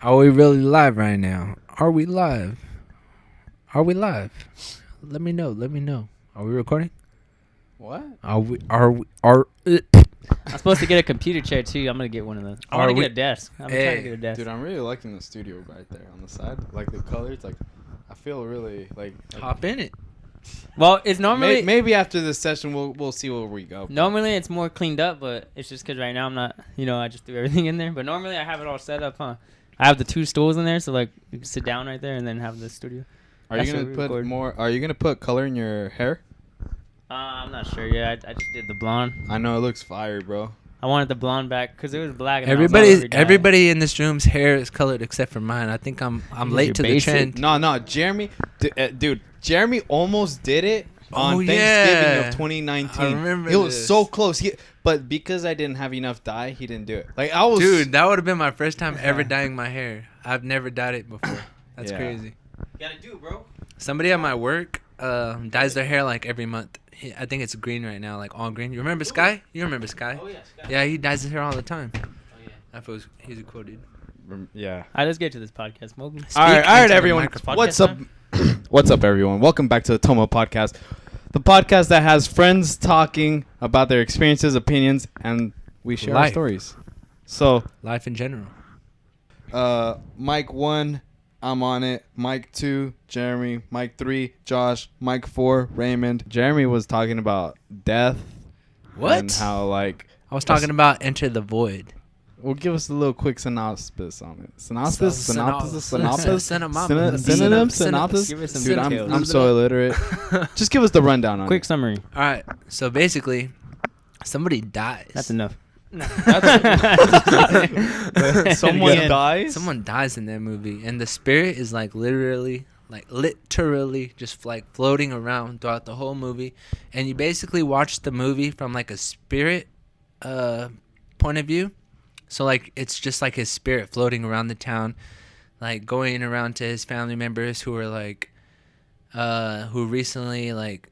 Are we really live right now? Are we live? Are we live? Let me know. Let me know. Are we recording? What? Are I'm supposed to get a computer chair too. I'm gonna get one of those. I want to get a desk. I'm trying to get a desk. Dude, I'm really liking the studio right there on the side. Like the colors, like I feel really like hop in it? Well, it's normally maybe after this session we'll see where we go. Normally it's more cleaned up, but it's just because right now I'm not. I just threw everything in there. But normally I have it all set up, huh? I have the 2 stools in there, so like you can sit down right there and then have the studio. Are you gonna put more? Are you gonna put color in your hair? I'm not sure. Yeah, I just did the blonde. I know it looks fire, bro. I wanted the blonde back because it was black. And everybody in this room's hair is colored except for mine. I think I'm late to the trend. No, Jeremy, dude, Jeremy almost did it on Thanksgiving of 2019. I remember it was so close. But because I didn't have enough dye, he didn't do it. Dude, that would have been my first time ever dyeing my hair. I've never dyed it before. That's crazy. You gotta do, bro. Somebody at my work dyes their hair like every month. I think it's green right now, like all green. You remember Sky? You remember Sky? Oh yeah, Sky. Yeah, he dyes his hair all the time. Oh yeah. He's a cool dude. Yeah. All right, let's get to this podcast, Mowgli. All right, everyone. What's up? What's up, everyone? Welcome back to the Tomo Podcast, the podcast that has friends talking about their experiences, opinions, and we share our stories. So, life in general. Mike 1, I'm on it. Mike 2, Jeremy. Mike 3, Josh. Mike 4, Raymond. Jeremy was talking about death. What? And how I was talking about Enter the Void. Well, give us a little quick synopsis on it. Synopsis. Give us some Dude, details. I'm so illiterate. Just give us the rundown on Quick it. summary. All right. So basically, somebody dies. That's enough. Someone dies. Someone dies in that movie, and the spirit is like literally just like floating around throughout the whole movie, and you basically watch the movie from like a spirit point of view. So like it's just like his spirit floating around the town, like going around to his family members who are like who recently like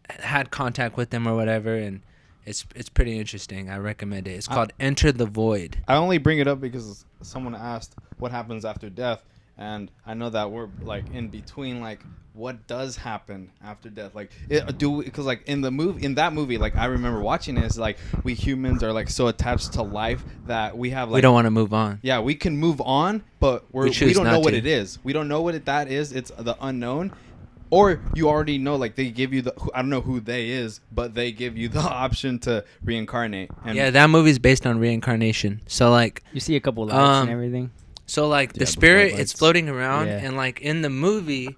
had contact with him or whatever, and it's pretty interesting. I recommend it. It's called Enter the Void. I only bring it up because someone asked what happens after death, and I know that we're like in between, like what does happen after death, like because like in that movie, like I remember watching it, it's like we humans are like so attached to life that we have like we don't want to move on. Yeah, we can move on, but we don't know what it is. We don't know what that is. It's the unknown. Or you already know, like they give you I don't know who they is, but they give you the option to reincarnate. And yeah, that movie's based on reincarnation. So like you see a couple lights and everything. So like the spirit, it's floating around, and like in the movie,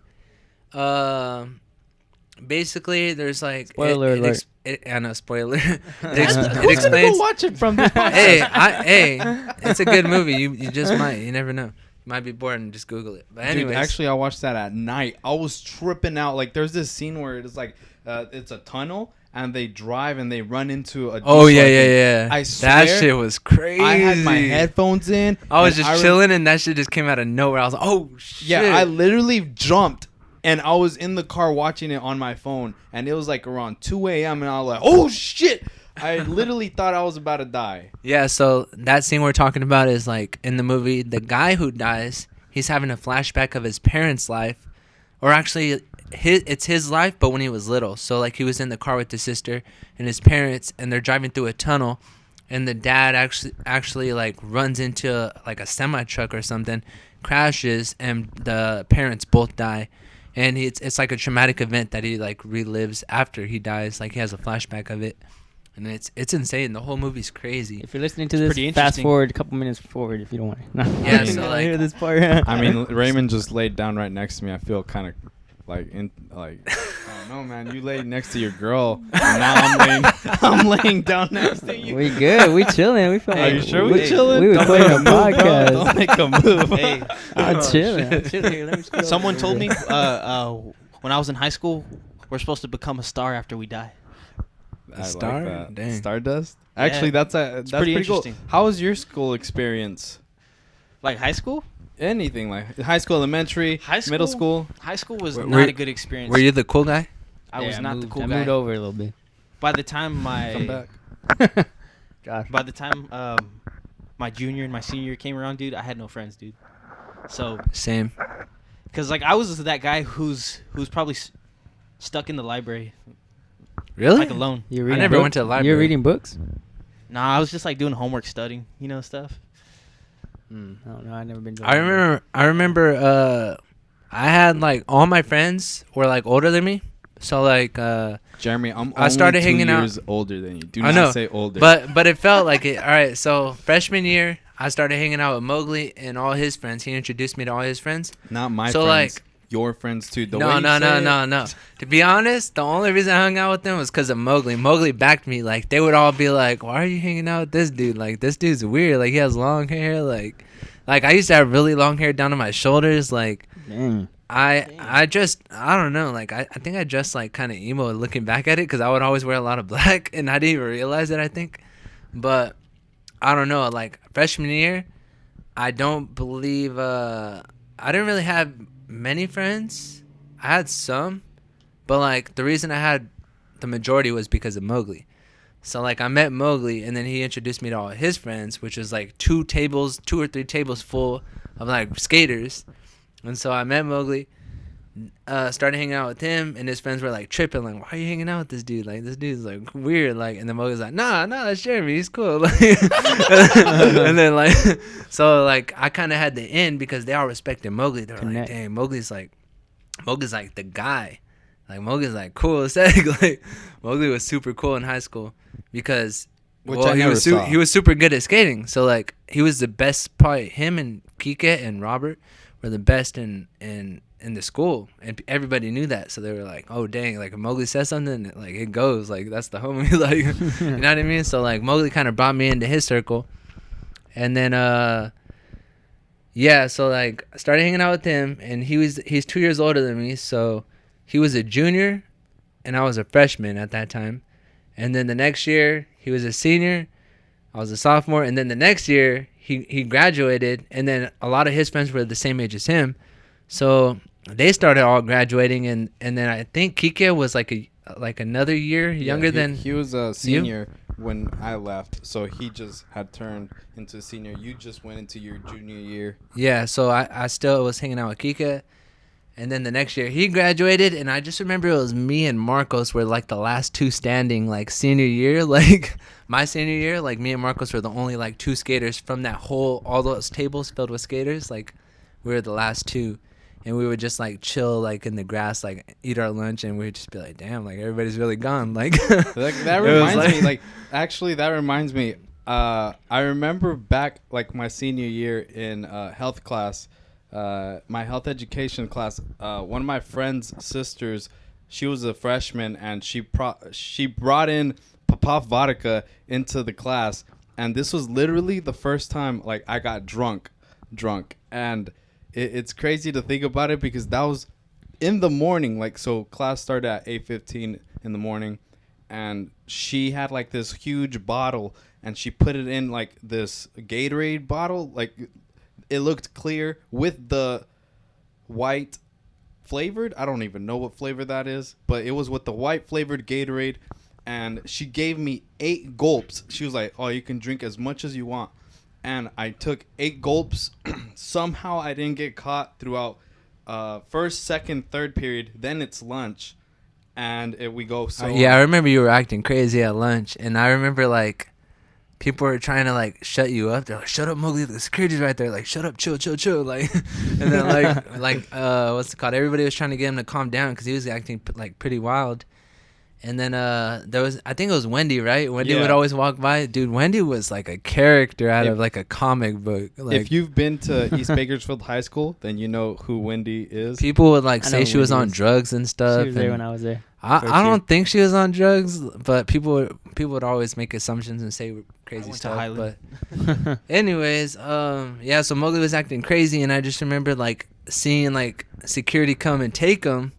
basically there's like spoiler alert. And a spoiler. it explains. Watch it from this podcast. hey, it's a good movie. You just might. You never know. Might be bored and just Google it. But anyways. Dude, actually, I watched that at night. I was tripping out. Like, there's this scene where it's like, it's a tunnel, and they drive and they run into a. Oh yeah. I swear, that shit was crazy. I had my headphones in. I was just chilling, and that shit just came out of nowhere. I was like, oh shit. Yeah, I literally jumped, and I was in the car watching it on my phone, and it was like around 2 a.m. and I was like, oh shit. I literally thought I was about to die. Yeah, so that scene we're talking about is like in the movie, the guy who dies, he's having a flashback of his parents' life, or actually it's his life, but when he was little. So like he was in the car with his sister and his parents, and they're driving through a tunnel, and the dad actually like runs into like a semi truck or something, crashes, and the parents both die. And it's like a traumatic event that he like relives after he dies. Like he has a flashback of it. And it's insane. The whole movie's crazy. If you're listening to this, fast forward a couple minutes forward if you don't want to. No. Yeah, so like hear this part. I mean, Raymond just laid down right next to me. I feel kind of I don't know, man. You laid next to your girl, and now I'm laying down next to you. We good. We chilling. We feeling. Are you sure we chilling? We recording a podcast. Don't make a move. Hey, I'm chilling. Here, let me someone told me when I was in high school, we're supposed to become a star after we die. A star? like that. Dang. Stardust? Yeah. Actually, that's pretty pretty interesting. Cool. How was your school experience? Like high school? Anything like high school, elementary, middle school. High school was Were- not a good experience. were you the cool guy? I was not the cool I guy. moved over a little bit. By the time Come back. God. by the time my junior and my senior year came around, dude, I had no friends, dude. So, Same. cause like I was that guy who's probably stuck in the library, Really? like alone. You're I reading never book- went to the library. You're reading books? Nah, I was just like doing homework, studying, stuff. Mm. I don't know. I've never been to. I remember. I had like all my friends were like older than me, so like. Jeremy, I'm I started only 2 hanging out- years older than you. Do I not know, say older. But it felt like it. All right, so freshman year, I started hanging out with Mowgli and all his friends. He introduced me to all his friends. not my so, friends. like- Your friends too. The way No, you no, say no, it- no, no. To be honest, the only reason I hung out with them was because of Mowgli. Mowgli backed me. Like they would all be like, "Why are you hanging out with this dude? Like this dude's weird. Like he has long hair. Like I used to have really long hair down to my shoulders. Like Dang. I don't know. Like I think I just like kind of emo looking back at it because I would always wear a lot of black and I didn't even realize it. I think, but I don't know. Like freshman year, I don't believe. I didn't really have many friends. I had some, but like the reason I had the majority was because of Mowgli. So like I met Mowgli and then he introduced me to all his friends, which was like 2 or 3 tables full of like skaters. And so I met Mowgli, started hanging out with him, and his friends were like tripping, like, "Why are you hanging out with this dude? Like, this dude's like weird." Like, and then Mowgli's like, "Nah, that's Jeremy. He's cool." Like, and then like, so like I kind of had the end because they all respected Mowgli. They were like, Connect. "Dang, Mowgli's like the guy." Like Mowgli's like cool as heck. Like Mowgli was super cool in high school because Which I he never was saw. he was super good at skating. So like he was the best. Probably him and Kike and Robert were the best in the school, and everybody knew that. So they were like, "Oh dang!" Like if Mowgli says something, like it goes. Like that's the homie. Like you know what I mean? So like Mowgli kind of brought me into his circle, and then yeah. So like I started hanging out with him, and he's 2 years older than me. So he was a junior, and I was a freshman at that time. And then the next year he was a senior, I was a sophomore, and then the next year he graduated, and then a lot of his friends were the same age as him, so they started all graduating, and then I think Kike was like another year younger than he was a senior when I left, so he just had turned into a senior. You just went into your junior year. yeah. So I still was hanging out with Kike, and then the next year he graduated, and I just remember it was me and Marcos were like the last 2 standing, like senior year, like my senior year, like me and Marcos were the only like 2 skaters from that whole, all those tables filled with skaters, like we were the last 2, and we would just like chill like in the grass, like eat our lunch, and we'd just be like, damn, like everybody's really gone, like That it was reminds me, like, actually, that reminds me. I remember back, like, my senior year in health class, my health education class. One of my friend's sisters, she was a freshman, and she brought in Popov vodka into the class, and this was literally the first time, like, I got drunk, and it's crazy to think about it because that was in the morning, like, so class started at 8:15 in the morning, and she had like this huge bottle, and she put it in like this Gatorade bottle, like it looked clear with the white flavored, I don't even know what flavor that is, but it was with the white flavored Gatorade, and she gave me 8 gulps. She was like, "Oh, you can drink as much as you want." And I took 8 gulps. Somehow I didn't get caught throughout first, second, third period. Then it's lunch, and we go. So yeah, I remember you were acting crazy at lunch, and I remember like people were trying to like shut you up. They're like, "Shut up, Mowgli! The security's right there." Like, "Shut up, chill." Like, and then like what's it called? Everybody was trying to get him to calm down because he was acting like pretty wild. And then there was, I think it was Wendy, right? Wendy would always walk by. Dude, Wendy was like a character out of like a comic book. Like, if you've been to East Bakersfield High School, then you know who Wendy is. people would like I say know she was Wendy on is. drugs and stuff. She was there and when I was there. I don't think she was on drugs, but people would always make assumptions and say crazy went to stuff. Highland. But anyways, yeah, so Mowgli was acting crazy, and I just remember like seeing like security come and take him,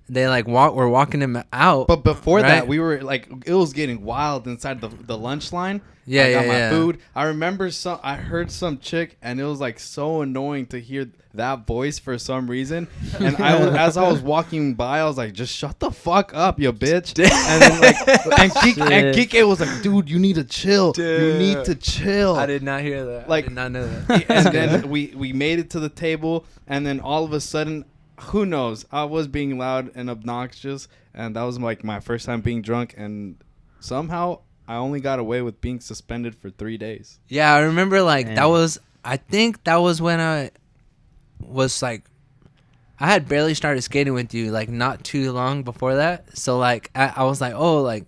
they like we're walking him out. But before right? that, we were like, it was getting wild inside the lunch line. Yeah, I got yeah, my yeah. food. I remember I heard some chick, and it was like so annoying to hear that voice for some reason. And as I was walking by, I was like, just shut the fuck up, you bitch. And then and Kike was like, dude, you need to chill. You need to chill. I did not hear that. Like- I did not know that. And then we made it to the table, and then all of a sudden, who knows? I was being loud and obnoxious, and that was like my first time being drunk, and somehow I only got away with being suspended for 3 days. Yeah, I remember like Dang. that was. I think that was when I was like, I had barely started skating with you, like not too long before that. So like I was like, oh, like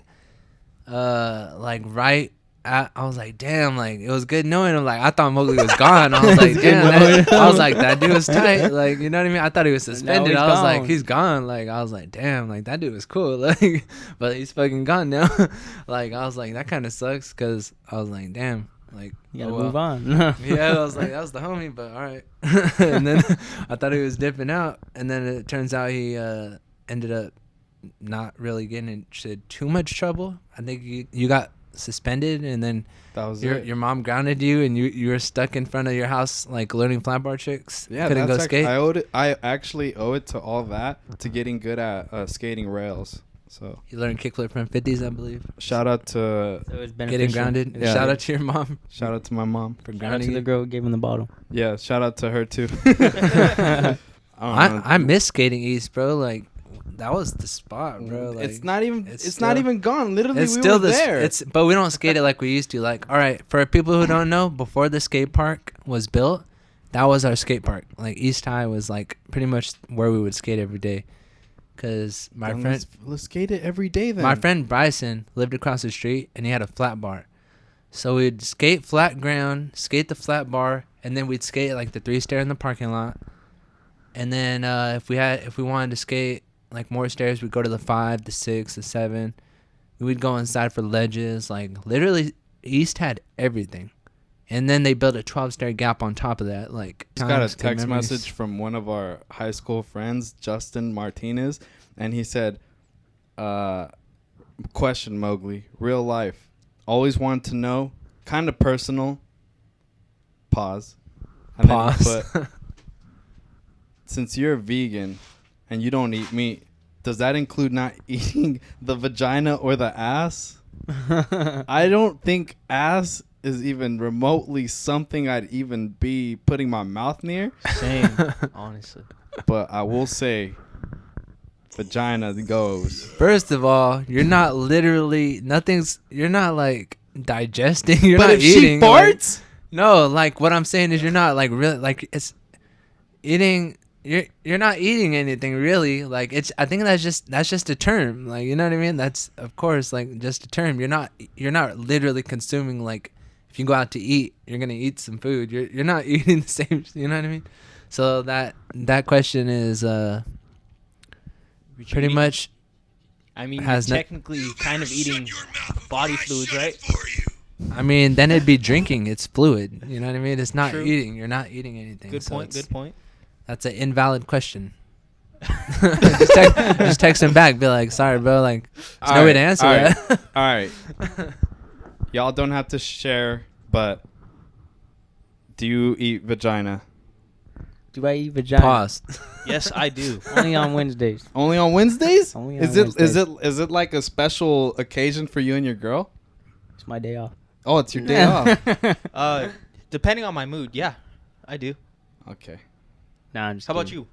right. I was like, damn, like it was good knowing him. Like I thought Mowgli was gone. I was like, damn. I was like, that dude was tight. Like you know what I mean? I thought he was suspended. he's I was like, gone. he's gone. Like I was like, damn, like that dude was cool. Like, but he's fucking gone now. Like I was like, that kind of sucks because I was like, damn, like You gotta oh, well. move on. Yeah, I was like, that was the homie, but all right. And then I thought he was dipping out, and then it turns out he ended up not really getting into too much trouble. I think you got suspended, and then That was your mom grounded you, and you were stuck in front of your house like learning flat bar tricks. Yeah, couldn't go that's skate. I actually owe it to all that to getting good at skating rails. So You learned kickflip from 50s, I believe. shout out to So it's Getting beneficial. grounded. Yeah. Shout out to your mom my mom. for Shout out grounding to the you. girl who gave him the bottle. Yeah, shout out to her too. I don't know. I miss skating East, bro. Like that was the spot, bro. Like, it's not even it's it's not still- even gone. Literally, it's we still were there. but we don't skate it like we used to. Like, all right, for people who don't know, before the skate park was built, that was our skate park. Like East High was like pretty much where we would skate every day. Cause Then let's skate it every day then. my friend Bryson lived across the street and he had a flat bar, so we'd skate flat ground, skate the flat bar, and then we'd skate like the 3-stair in the parking lot. And then if we wanted to skate like more stairs, we'd go to the 5, the 6, the 7. We'd go inside for ledges. Like literally, East had everything. And then they built a 12-stair gap on top of that. Like Just got a times, good text memories. message from one of our high school friends, Justin Martinez, and he said, question, Mowgli, real life. Always wanted to know, kind of personal. Pause. And then he Pause. put, since you're a vegan and you don't eat meat, does that include not eating the vagina or the ass? I don't think ass is even remotely something I'd even be putting my mouth near. Same, honestly. But I will say, vagina goes. First of all, you're not literally you're not like digesting. You're But not if eating. she like- farts, no, like what I'm saying is you're not like really like it's eating. You're not eating anything really. Like it's. I think that's just a term. Like you know what I mean. That's of course like just a term. You're not literally consuming like. If you go out to eat, you're gonna eat some food. You're not eating the same. You know what I mean? So that question is pretty much. I mean, has you're no- technically kind of eating body fluids, right? I mean, then it'd be drinking. It's fluid. You know what I mean? It's not True. eating. You're not eating anything. Good so point. it's- Good point. That's an invalid question. just text him back. Be like, sorry, bro. Like, there's no way to answer that. All right. Y'all don't have to share, but do you eat vagina? Do I eat vagina? Pause. Yes, I do. Only on Wednesdays. Only on Wednesdays? Only on Is it Wednesdays. is it like a special occasion for you and your girl? It's my day off. Oh, it's your day off. Depending on my mood, yeah, I do. Okay. Nah, I'm just How about kidding. you?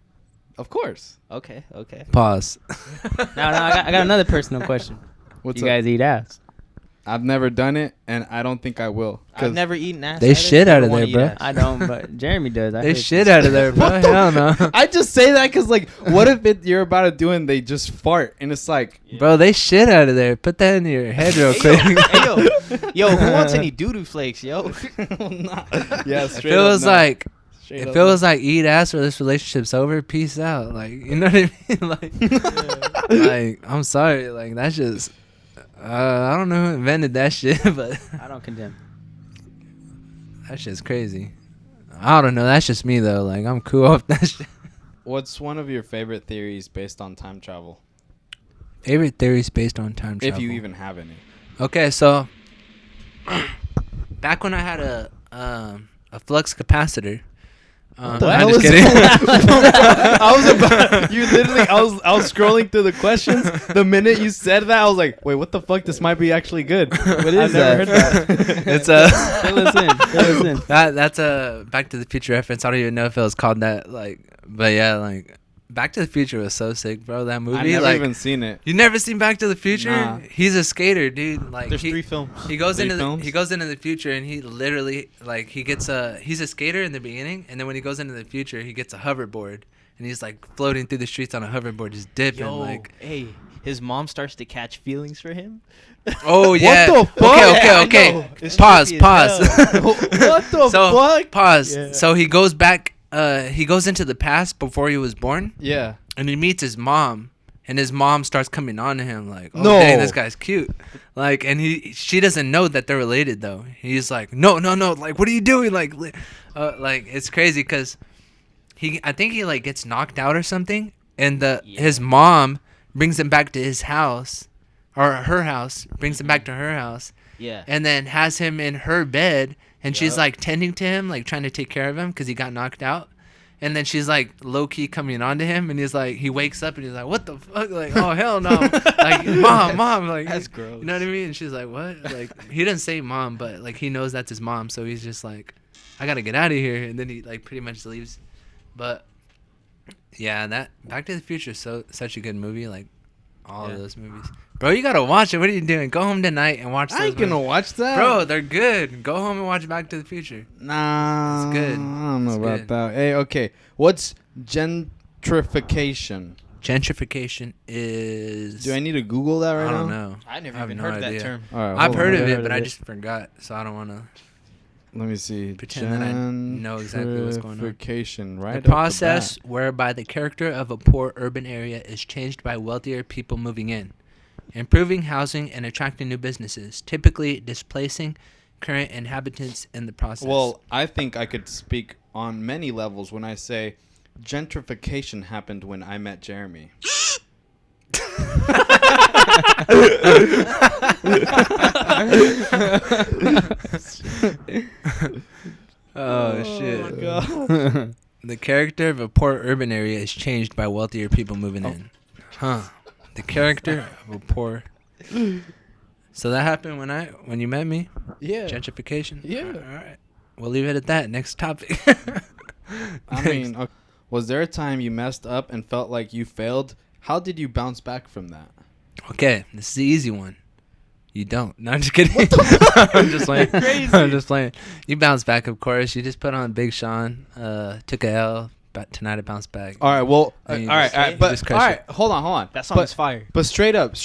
Of course. Okay. Okay. Pause. No, I got another personal question. What's You up? guys eat ass? I've never done it, and I don't think I will. I've never eaten ass. They either. shit out Never of wanna there, eat bro. ass. I don't, but Jeremy does. I They heard shit this. out of there, bro. Hell no. I just say that because, like, what if you're about to do it and they just fart, and it's like, Bro, they shit out of there. Put that in your head real quick. Yo, who wants any doo-doo flakes, yo? yeah, If straight it up was no. like, Straight if up it no. was like eat ass or this relationship's over, peace out. Like, you know what I mean? Like, I'm sorry. Like, that's just, I don't know who invented that shit, but I don't condemn. that shit's crazy. I don't know. That's just me though. Like, I'm cool off that shit. What's one of your favorite theories based on time travel? Favorite theories based on time travel. If you even have any. Okay, so back when I had a flux capacitor. The I'm hell just is kidding. I was about you literally I was scrolling through the questions. The minute you said that, I was like, wait, what the fuck? This might be actually good. What is I've never that? heard that. It's a Fill us in. Fill us in. that's a Back to the Future reference. I don't even know if it was called that. Like, but yeah, like Back to the Future was so sick, bro. That movie. I never like, even seen it. you never seen Back to the Future? Nah. He's a skater, dude. Like There's he, 3 films. He goes Three into films? he goes into the future and he literally like he gets he's a skater in the beginning, and then when he goes into the future he gets a hoverboard and he's like floating through the streets on a hoverboard just dipping Yo, like. hey, his mom starts to catch feelings for him. Oh What yeah. the fuck? Yeah, I Okay. know. It's Pause. trippy as Pause. hell. What the So fuck? pause. Yeah. So he goes back. He goes into the past before he was born, Yeah. and he meets his mom. And his mom starts coming on to him like, "Oh, No. dang, this guy's cute." Like, and she doesn't know that they're related though. He's like, "No. Like, what are you doing?" Like it's crazy because I think he like gets knocked out or something, and his mom brings him back to his house, or her house, brings him back to her house, Yeah. and then has him in her bed, and she's Yup. like tending to him, like trying to take care of him because he got knocked out. And then she's like low key coming on to him, and he's like, he wakes up and he's like, "What the fuck?" Like, "Oh hell no!" Like, mom, like, That's gross. You know what I mean? And she's like, "What?" Like, he didn't say mom, but like he knows that's his mom, so he's just like, "I gotta get out of here," and then he like pretty much leaves. But yeah, that Back to the Future is such a good movie, like all of those movies. Bro, you gotta watch it. What are you doing? Go home tonight and watch those I ain't gonna movies. watch that. Bro, they're good. Go home and watch Back to the Future. Nah. It's good. I don't know It's about good. that. Hey, okay. What's gentrification? Gentrification is. Do I need to Google that right I now? don't know. I never I have even no heard of idea. that term. All right, I've hold heard on. of Never it, but heard I of just forgot, so I don't want to Let me see. pretend that I know exactly what's going on. Gentrification, right? The process whereby the character of a poor urban area is changed by wealthier people moving in, improving housing and attracting new businesses, typically displacing current inhabitants in the process. Well, I think I could speak on many levels when I say gentrification happened when I met Jeremy. oh shit. God. The character of a poor urban area is changed by wealthier people moving in. Huh. The character of a poor. So that happened when you met me? Yeah. Gentrification? Yeah. All right. We'll leave it at that. Next topic. I mean, okay. Was there a time you messed up and felt like you failed? How did you bounce back from that? Okay, this is the easy one. You don't. No, I'm just kidding. I'm just playing. Crazy. I'm just playing. You bounce back, of course. You just put on Big Sean. Took a L, but tonight I bounced back. All right, well, all And you right, just- all right, you but just all crush right, hold on. That song is fire. But straight up,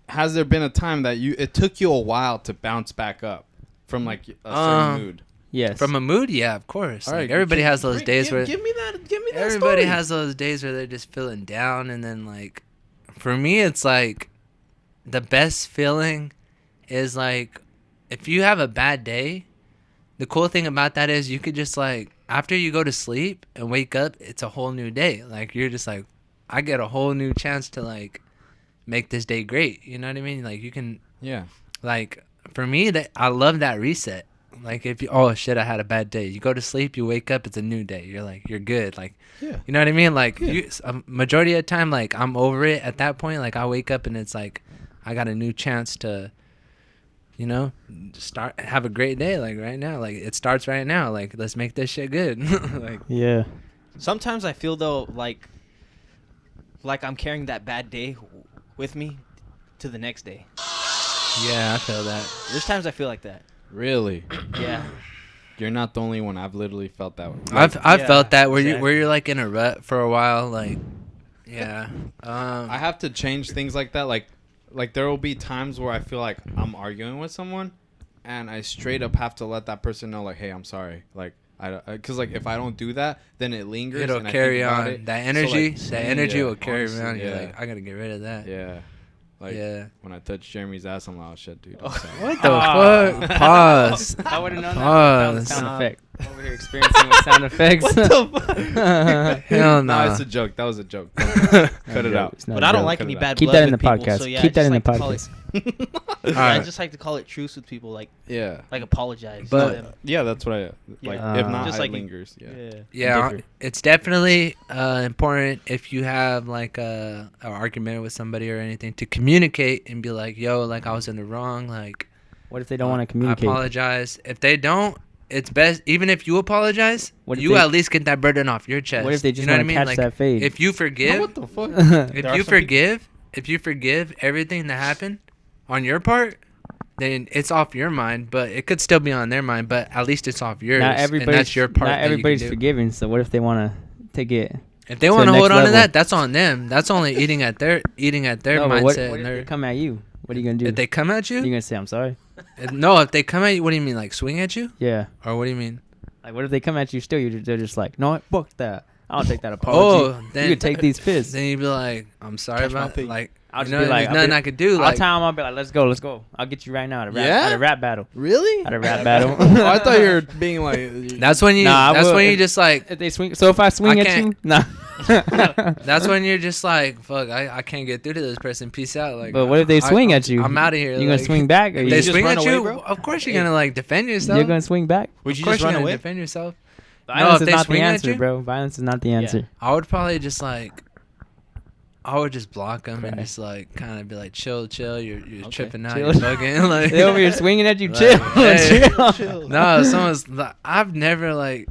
has there been a time that it took you a while to bounce back up from like a certain mood? Yes. From a mood, yeah, of course. All Like, right, everybody has those days give, where give me that everybody story. has those days where they're just feeling down, and then like, for me, it's like the best feeling is like if you have a bad day. The cool thing about that is you could just like after you go to sleep and wake up, it's a whole new day. Like you're just like, I get a whole new chance to like make this day great. You know what I mean? Like you can Yeah. like for me that I love that reset. Like if you oh shit I had a bad day, you go to sleep, you wake up, it's a new day. You're like you're good. Like Yeah. you know what I mean? Like Yeah. a majority of the time, like I'm over it at that point. Like I wake up and it's like I got a new chance to, you know, have a great day. Like right now, like it starts right now. Like let's make this shit good. Like Yeah. Sometimes I feel though like I'm carrying that bad day with me to the next day. yeah, I feel that. There's times I feel like that. Really? Yeah. You're not the only one. I've literally felt that way. I've yeah, felt that where exactly. you're like in a rut for a while. Like yeah. I have to change things like that. Like there will be times where I feel like I'm arguing with someone, and I straight up have to let that person know, like, hey, I'm sorry. Like because like if I don't do that, then it lingers. It'll and I carry think about on. it. That So, energy, like, that energy yeah, will carry honestly, around. You're yeah. like, I gotta get rid of that. Yeah. Like Yeah. when I touch Jeremy's ass, I'm like, oh shit, dude. I'm sorry. What the Ah. fuck? Pause. I would have known that. Pause. Sound effect. Over here experiencing with sound effects. What the fuck? Hell No, no. it's a joke. That was a joke. Cut it out. It's not But a I don't joke. like Cut any it out. bad Keep blood that in the with people, podcast. So yeah, Keep that in the I just like to podcast. call it- All I right. just like to call it truce with people, Yeah. like apologize. But- to them. Yeah, that's what I like. Yeah. If not, Just it like- lingers. Yeah. Yeah, Different. it's definitely important if you have like a argument with somebody or anything to communicate and be like, "Yo, like I was in the wrong. Like, What if they don't want to communicate? I apologize." If they don't, it's best. Even if you apologize, What if you they- at least get that burden off your chest. What if they just you know what I want to mean? catch Like, that fade? if you forgive, What the fuck? if There are you some forgive, if you forgive everything that happened on your part, then it's off your mind. But it could still be on their mind. But at least it's off yours. not and everybody's that's your part. Not that you can everybody's do. forgiving. So what if they want to take it? If they to want the to hold next on to level. that, that's on them. That's only eating at their No, but mindset. what and if their, they come at you? What are you gonna do? if they come at You're you, gonna say I'm sorry? no. If they come at you, what do you mean? Like swing at you, Yeah. or what do you mean? Like what if they come at you still? They're just like, no, fuck that. I don't take that apology. Oh, you then can take these fists. Then you'd be like, I'm sorry Catch my about feet. like. I'll You just know, be like, there's nothing I could do. I'll Like, tell them, I'll be like, let's go. I'll get you right now at a rap, Yeah? at a rap battle. Really? At a rap battle. Oh, I thought you were being like. that's when you. Nah, I that's will- when you just like. If they swing, so if I swing I at you, can't- nah. That's when you're just like, fuck, I can't get through to this person. Peace out. Like, But what if they swing at you? I'm out of here. You gonna like, swing back, or If you they just swing run at away, you, bro? of course you're gonna like defend yourself. you're gonna swing back? Would Of you course just you're run gonna away? defend yourself. Violence if is they not the swing at answer, you? bro. Violence is not the answer. I would probably just like, I would just block them and Cry. just like kind of be like, chill. You're Okay. tripping out. Chill. You're bugging. Like They over here swinging at you. Like, Chill. hey. Chill. No, someone's. I've never like.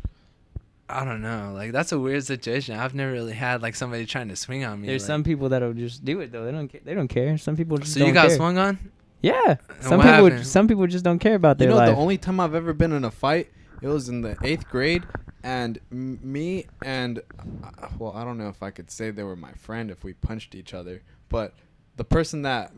I don't know. Like that's a weird situation. I've never really had like somebody trying to swing on me. There's like, some people that'll just do it though. They don't. They don't care. Some people just So don't you got care. swung on? Yeah. Some what people. happened? Some people just don't care about You their know, life. the only time I've ever been in a fight, it was in the 8th grade, and me and well, I don't know if I could say they were my friend if we punched each other, but the person that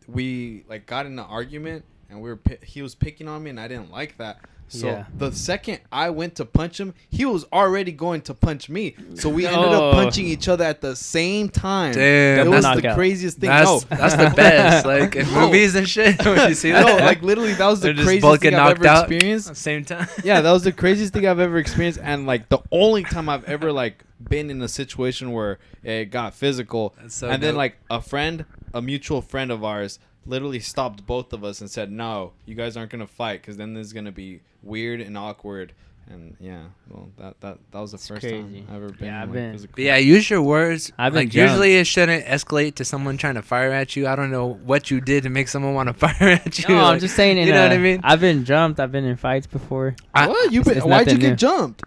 we like got in an argument and he was picking on me and I didn't like that. So Yeah. the second I went to punch him, he was already going to punch me. So we ended Oh. up punching each other at the same time. Damn, it was that's- the knockout. craziest thing. That's No, that's the best. Like in No. movies and shit. When you see that, no, like literally, that was the They're just craziest both thing get I've knocked ever out experienced. at the same time. Yeah, that was the craziest thing I've ever experienced, and like the only time I've ever like been in a situation where it got physical. That's so and then dope. like a mutual friend of ours, literally stopped both of us and said, "No, you guys aren't gonna fight, because then this is gonna be weird and awkward." And yeah, well, that was the first crazy. time I ever been. Yeah, I've like, been- physical. But yeah, use your words. I've been Like usually it shouldn't escalate to someone trying to fire at you. I don't know what you did to make someone want to fire at you. No, I'm Like, just saying. you know what I mean? I've been jumped. I've been in fights before. What you been? it's Why'd you nothing get new. jumped?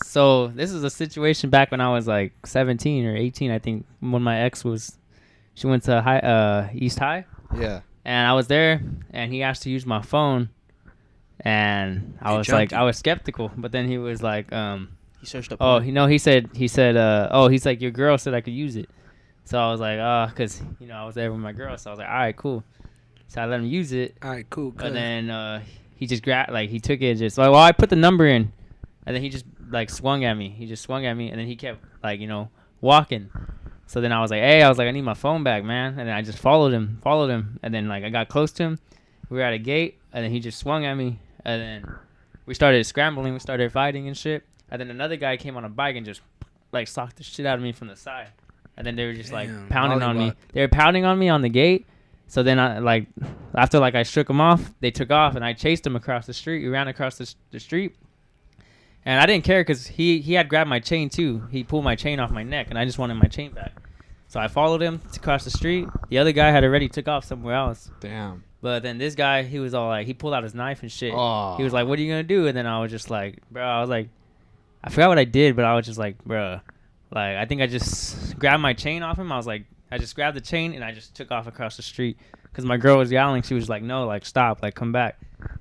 So this is a situation back when I was like 17 or 18, I think, when my ex she went to East High, Yeah. and I was there, and he asked to use my phone, and I He was jumped like, you. I was skeptical, but then he was like, He searched up. oh, he said, he's like, your girl said I could use it, so I was like, cause I was there with my girl, so I was like, all right, cool, so I let him use it, All right, cool. but then he just he took it just like, well, I put the number in, and then he just like swung at me. He just swung at me, and then he kept like walking. So then I was like, hey, I need my phone back, man. And then I just followed him, and then like I got close to him. We were at a gate, and then he just swung at me, and then we started scrambling. We started fighting and shit. And then another guy came on a bike and just like socked the shit out of me from the side. And then they were just like Damn, pounding on me. mollywop. They were pounding on me on the gate. So then after I shook them off, they took off, and I chased them across the street. We ran across the street. And I didn't care because he had grabbed my chain too. He pulled my chain off my neck, and I just wanted my chain back. So I followed him across the street. The other guy had already took off somewhere else. Damn. But then this guy, he was all like, he pulled out his knife and shit. Oh. He was like, what are you going to do? And then I was just like, bro, I forgot what I did, but I was just like, bro. Like, I think I just grabbed my chain off him. I was like, I just grabbed the chain, and I just took off across the street. Because my girl was yelling. She was like, no, like, stop, like, come back.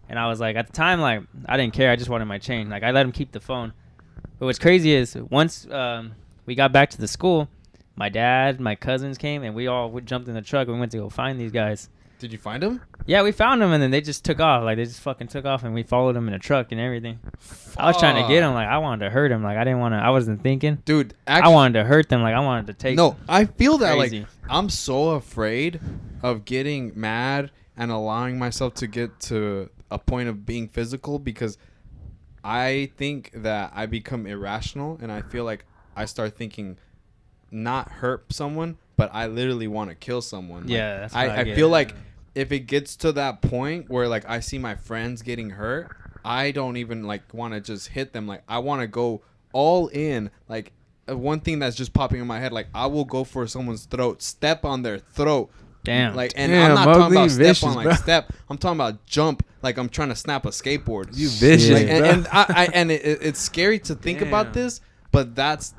And I was like, at the time, like, I didn't care. I just wanted my chain. Like, I let him keep the phone. But what's crazy is once we got back to the school, my dad, my cousins came, and we all jumped in the truck, and we went to go find these guys. Did you find him? Yeah, we found them, and then they just took off. Like, they just fucking took off, and we followed them in a truck and everything. I was trying to get him. Like, I wanted to hurt him. Like, I wasn't thinking. Dude, I wanted to hurt them. Like, I wanted to take No, I feel that Crazy. like I'm so afraid of getting mad and allowing myself to get to a point of being physical, because I think that I become irrational, and I feel like I start thinking not hurt someone, but I literally want to kill someone. Like, Yeah, that's what I I get. feel like if it gets to that point where like I see my friends getting hurt, I don't even like want to just hit them. Like I want to go all in. Like one thing that's just popping in my head, like I will go for someone's throat, step on their throat. Damn. Like, and Damn, I'm not talking Mowgli, about step vicious, on like bro. step. I'm talking about jump. Like I'm trying to snap a skateboard. You vicious, Like, bro. and I and it's scary to think about Damn. this, but that's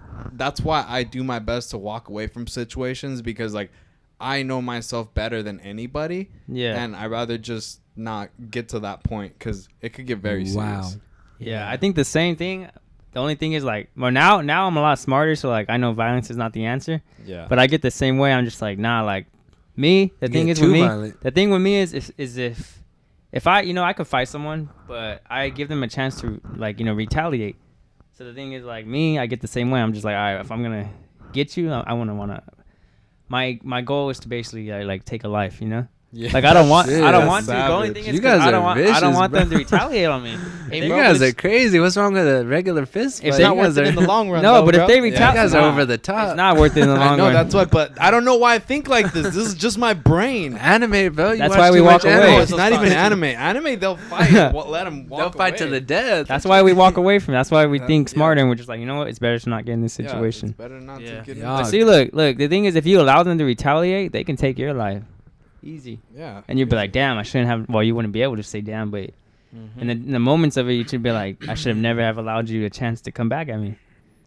why I do my best to walk away from situations, because like I know myself better than anybody. Yeah. And I'd rather just not get to that point because it could get very serious. Yeah, I think the same thing. The only thing is like, well, now I'm a lot smarter, so like I know violence is not the answer. Yeah. But I get the same way. I'm just like, nah, like me. The You thing get is with too me. violent. The thing with me is if I I could fight someone, but I give them a chance to like retaliate. So the thing is like me, I get the same way. I'm just like, all right, if I'm gonna get you, I wanna. My goal is to basically like take a life, Yeah. Like I don't want Shit, I don't that's want to. The only thing is You 'cause guys I don't are want vicious, them bro. to retaliate on me. Hey, You bro, guys but are it's- crazy. What's wrong with a regular fist fight? It's You not guys worth it in are- the long run. No, though, but bro. if they You retaliate, guys are over the top. It's not worth it in the long I know run. that's what, but I don't know why I think like this. This is just my brain. Anime, bro. You That's watch why we too walk much away. anime. No, it's not even Those anime. Anime, they'll fight. Let them walk They'll fight to away. the death. That's why we walk away from it. That's why we Yeah, think yeah. smarter, and we're just like, you know what? It's better to not get in this Yeah, situation. it's better not Yeah. to get Yeah. But see, look. The thing is, if you allow them to retaliate, they can take your life, easy. Yeah. And you'd be like, damn, I shouldn't have. Well, you wouldn't be able to say damn, but Mhm. in the moments of it, you should be like, I should have never have allowed you a chance to come back at me.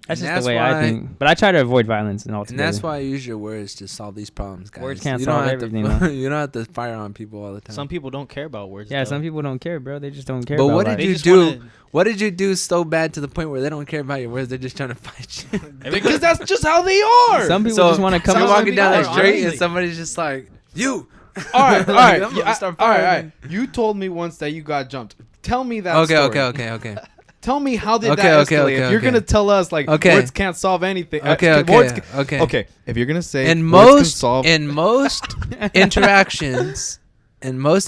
That's And just that's the way why- I think. But I try to avoid violence and all. And that's why I use your words to solve these problems, guys. Words can't You don't solve have everything, To, though. you don't have to fire on people all the time. Some people don't care about words. Yeah, though. some people don't care, bro. They just don't care. But about what life. did They you just do? wanna- What did you do so bad to the point where they don't care about your words? They're just trying to fight you. Because that's just how they are. Some people So, just want to come you're up. walking down the people are street and honestly- somebody's just like, you. all right, all Like, right, I'm gonna start all right, all firing. right. You told me once that you got jumped. Tell me that. Okay, story. okay. Tell me how did Okay, that okay, escalate? okay, If you're okay. gonna tell us like Okay. words can't solve anything. Okay, words okay, ca- okay. Okay, if you're gonna say In words can most solve,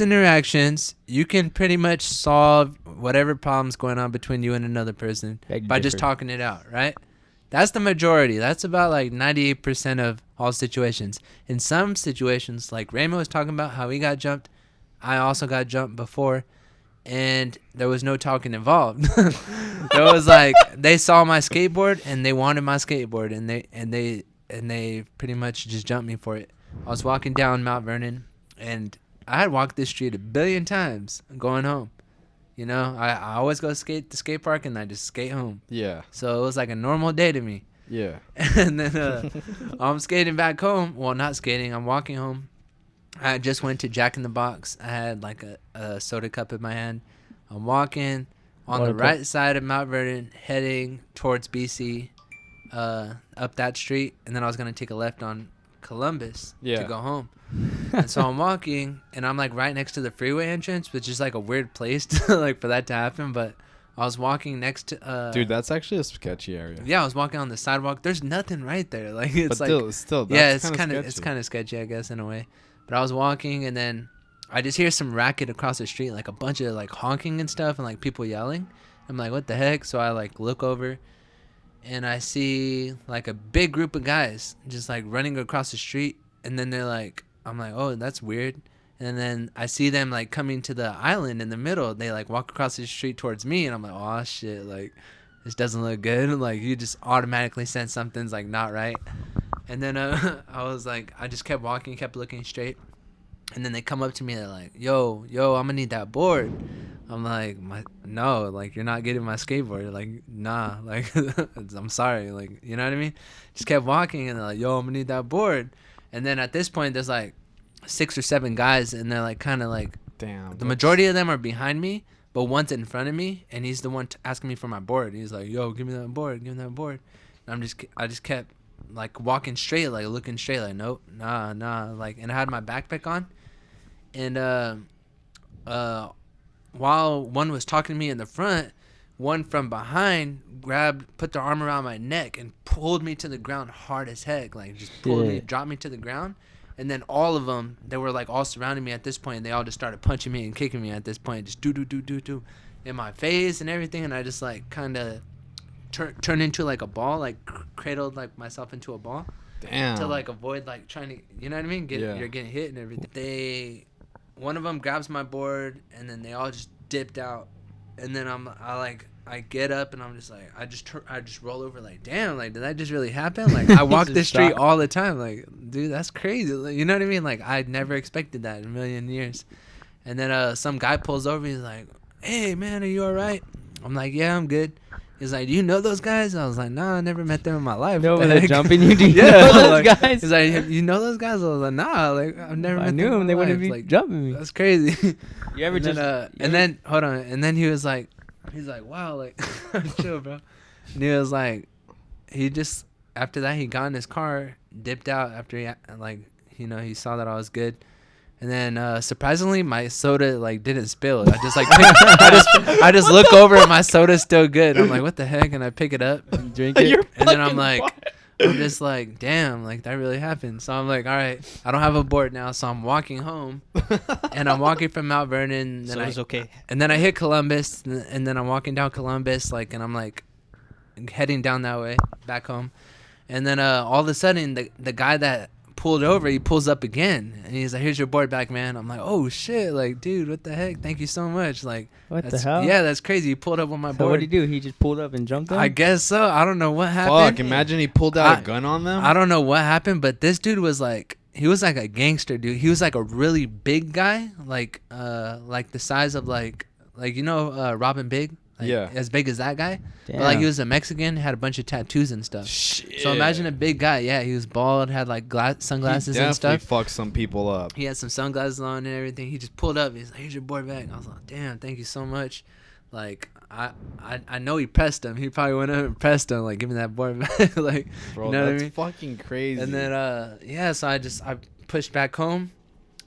interactions, you can pretty much solve whatever problem's going on between you and another person Beg to by just differ. talking it out, right? That's the majority. That's about like 98% of all situations. In some situations, like Raymond was talking about how he got jumped, I also got jumped before, and there was no talking involved. There was like they saw my skateboard and they wanted my skateboard, and they pretty much just jumped me for it. I was walking down Mount Vernon, and I had walked this street 1 billion times going home. You know, I always go skate the skate park and I just skate home. yeah, So it was like a normal day to me. yeah, And then I'm skating back home. Well, not skating. I'm walking home. I just went to Jack in the Box. I had like a soda cup in my hand. I'm walking on Soda the cup. right side of Mount Vernon, heading towards BC, up that street. And then I was going to take a left on Columbus Yeah. to go home. And so I'm walking, and I'm like right next to the freeway entrance, which is like a weird place to, like for that to happen. But I was walking next to dude, that's actually a sketchy area. yeah, I was walking on the sidewalk. There's nothing right there. Like it's but like still, yeah, that's it's kind of sketchy, I guess, in a way. But I was walking, and then I just hear some racket across the street, like a bunch of like honking and stuff, and like people yelling. I'm like, what the heck? So I like look over, and I see like a big group of guys just like running across the street, and then they're like, I'm like, oh, that's weird. And then I see them like coming to the island in the middle. They like walk across the street towards me, and I'm like, oh shit, like this doesn't look good. Like you just automatically sense something's like not right. And then I was like, I just kept walking, kept looking straight. And then they come up to me, they're like, yo, I'm gonna need that board. I'm like, no, like you're not getting my skateboard. Like, nah, like I'm sorry, like you know what I mean? Just kept walking, and they're like, yo, I'm gonna need that board. And then at this point, there's like 6 or 7 guys, and they're like kind of like Damn. the majority of them are behind me, but one's in front of me, and he's the one asking me for my board. He's like, yo, give me that board, give me that board. And I just kept like walking straight, like looking straight, like nope, nah, like, and I had my backpack on, and while one was talking to me in the front, one from behind put their arm around my neck and pulled me to the ground hard as heck, like just pulled me, Shit. dropped me to the ground. And then all of them, they were like all surrounding me at this point, and they all just started punching me and kicking me at this point, just do. in my face and everything, and I just like kind of turned into like a ball, like cradled like myself into a ball. Damn. To like avoid like trying to, you know what I mean? You're getting hit and everything. One of them grabs my board, and then they all just dipped out, and then I get up and I'm just like I just roll over like, damn, like did that just really happen? Like I walk the street all the time, like dude, that's crazy. Like, you know what I mean? Like I never expected that in a million years. And then some guy pulls over, he's like, hey man, are you all right? I'm like, yeah, I'm good. He's like, do you know those guys? I was like, nah, I never met them in my life. No, they're jumping you. Do you Yeah, know those like, guys? He's like, you know those guys? I was like, nah, like I've never If I met knew them. them, they wouldn't be like jumping me. That's crazy. You ever And then hold on, and then he was like, he's like, wow, like chill, bro. And he was like, he just after that he got in his car, dipped out after he like he saw that I was good. And then surprisingly, my soda like didn't spill. I just like I just look over and my soda's still good. I'm like, what the heck? And I pick it up and drink it. And then I'm like, I'm just like, damn, like that really happened. So I'm like, all right, I don't have a board now, so I'm walking home, and I'm walking from Mount Vernon. So it's okay. And then I hit Columbus, and then I'm walking down Columbus, like, and I'm like heading down that way back home. And then all of a sudden, the guy that pulled over, he pulls up again, and he's like, here's your board back, man. I'm like, oh shit, like dude, what the heck, thank you so much. Like, what the hell? Yeah, that's crazy. He pulled up on my So board. what did he do? He just pulled up and jumped on? I guess so. I don't know what happened. Fuck, imagine he pulled out a gun on them. I don't know what happened, but this dude was like, he was like a gangster dude. He was like a really big guy, like the size of like Robin Big. Like, yeah, as big as that guy. Damn. But like he was a Mexican, had a bunch of tattoos and stuff. Shit. So imagine a big guy. Yeah, he was bald, had like sunglasses and stuff. Definitely fucked some people up. He had some sunglasses on and everything. He just pulled up. He's like, here's your board back. I was like, damn, thank you so much. Like I know he pressed him. He probably went up and pressed him, like give me that board back. Like, Bro, you know that's what I mean? fucking crazy. And then so I pushed back home,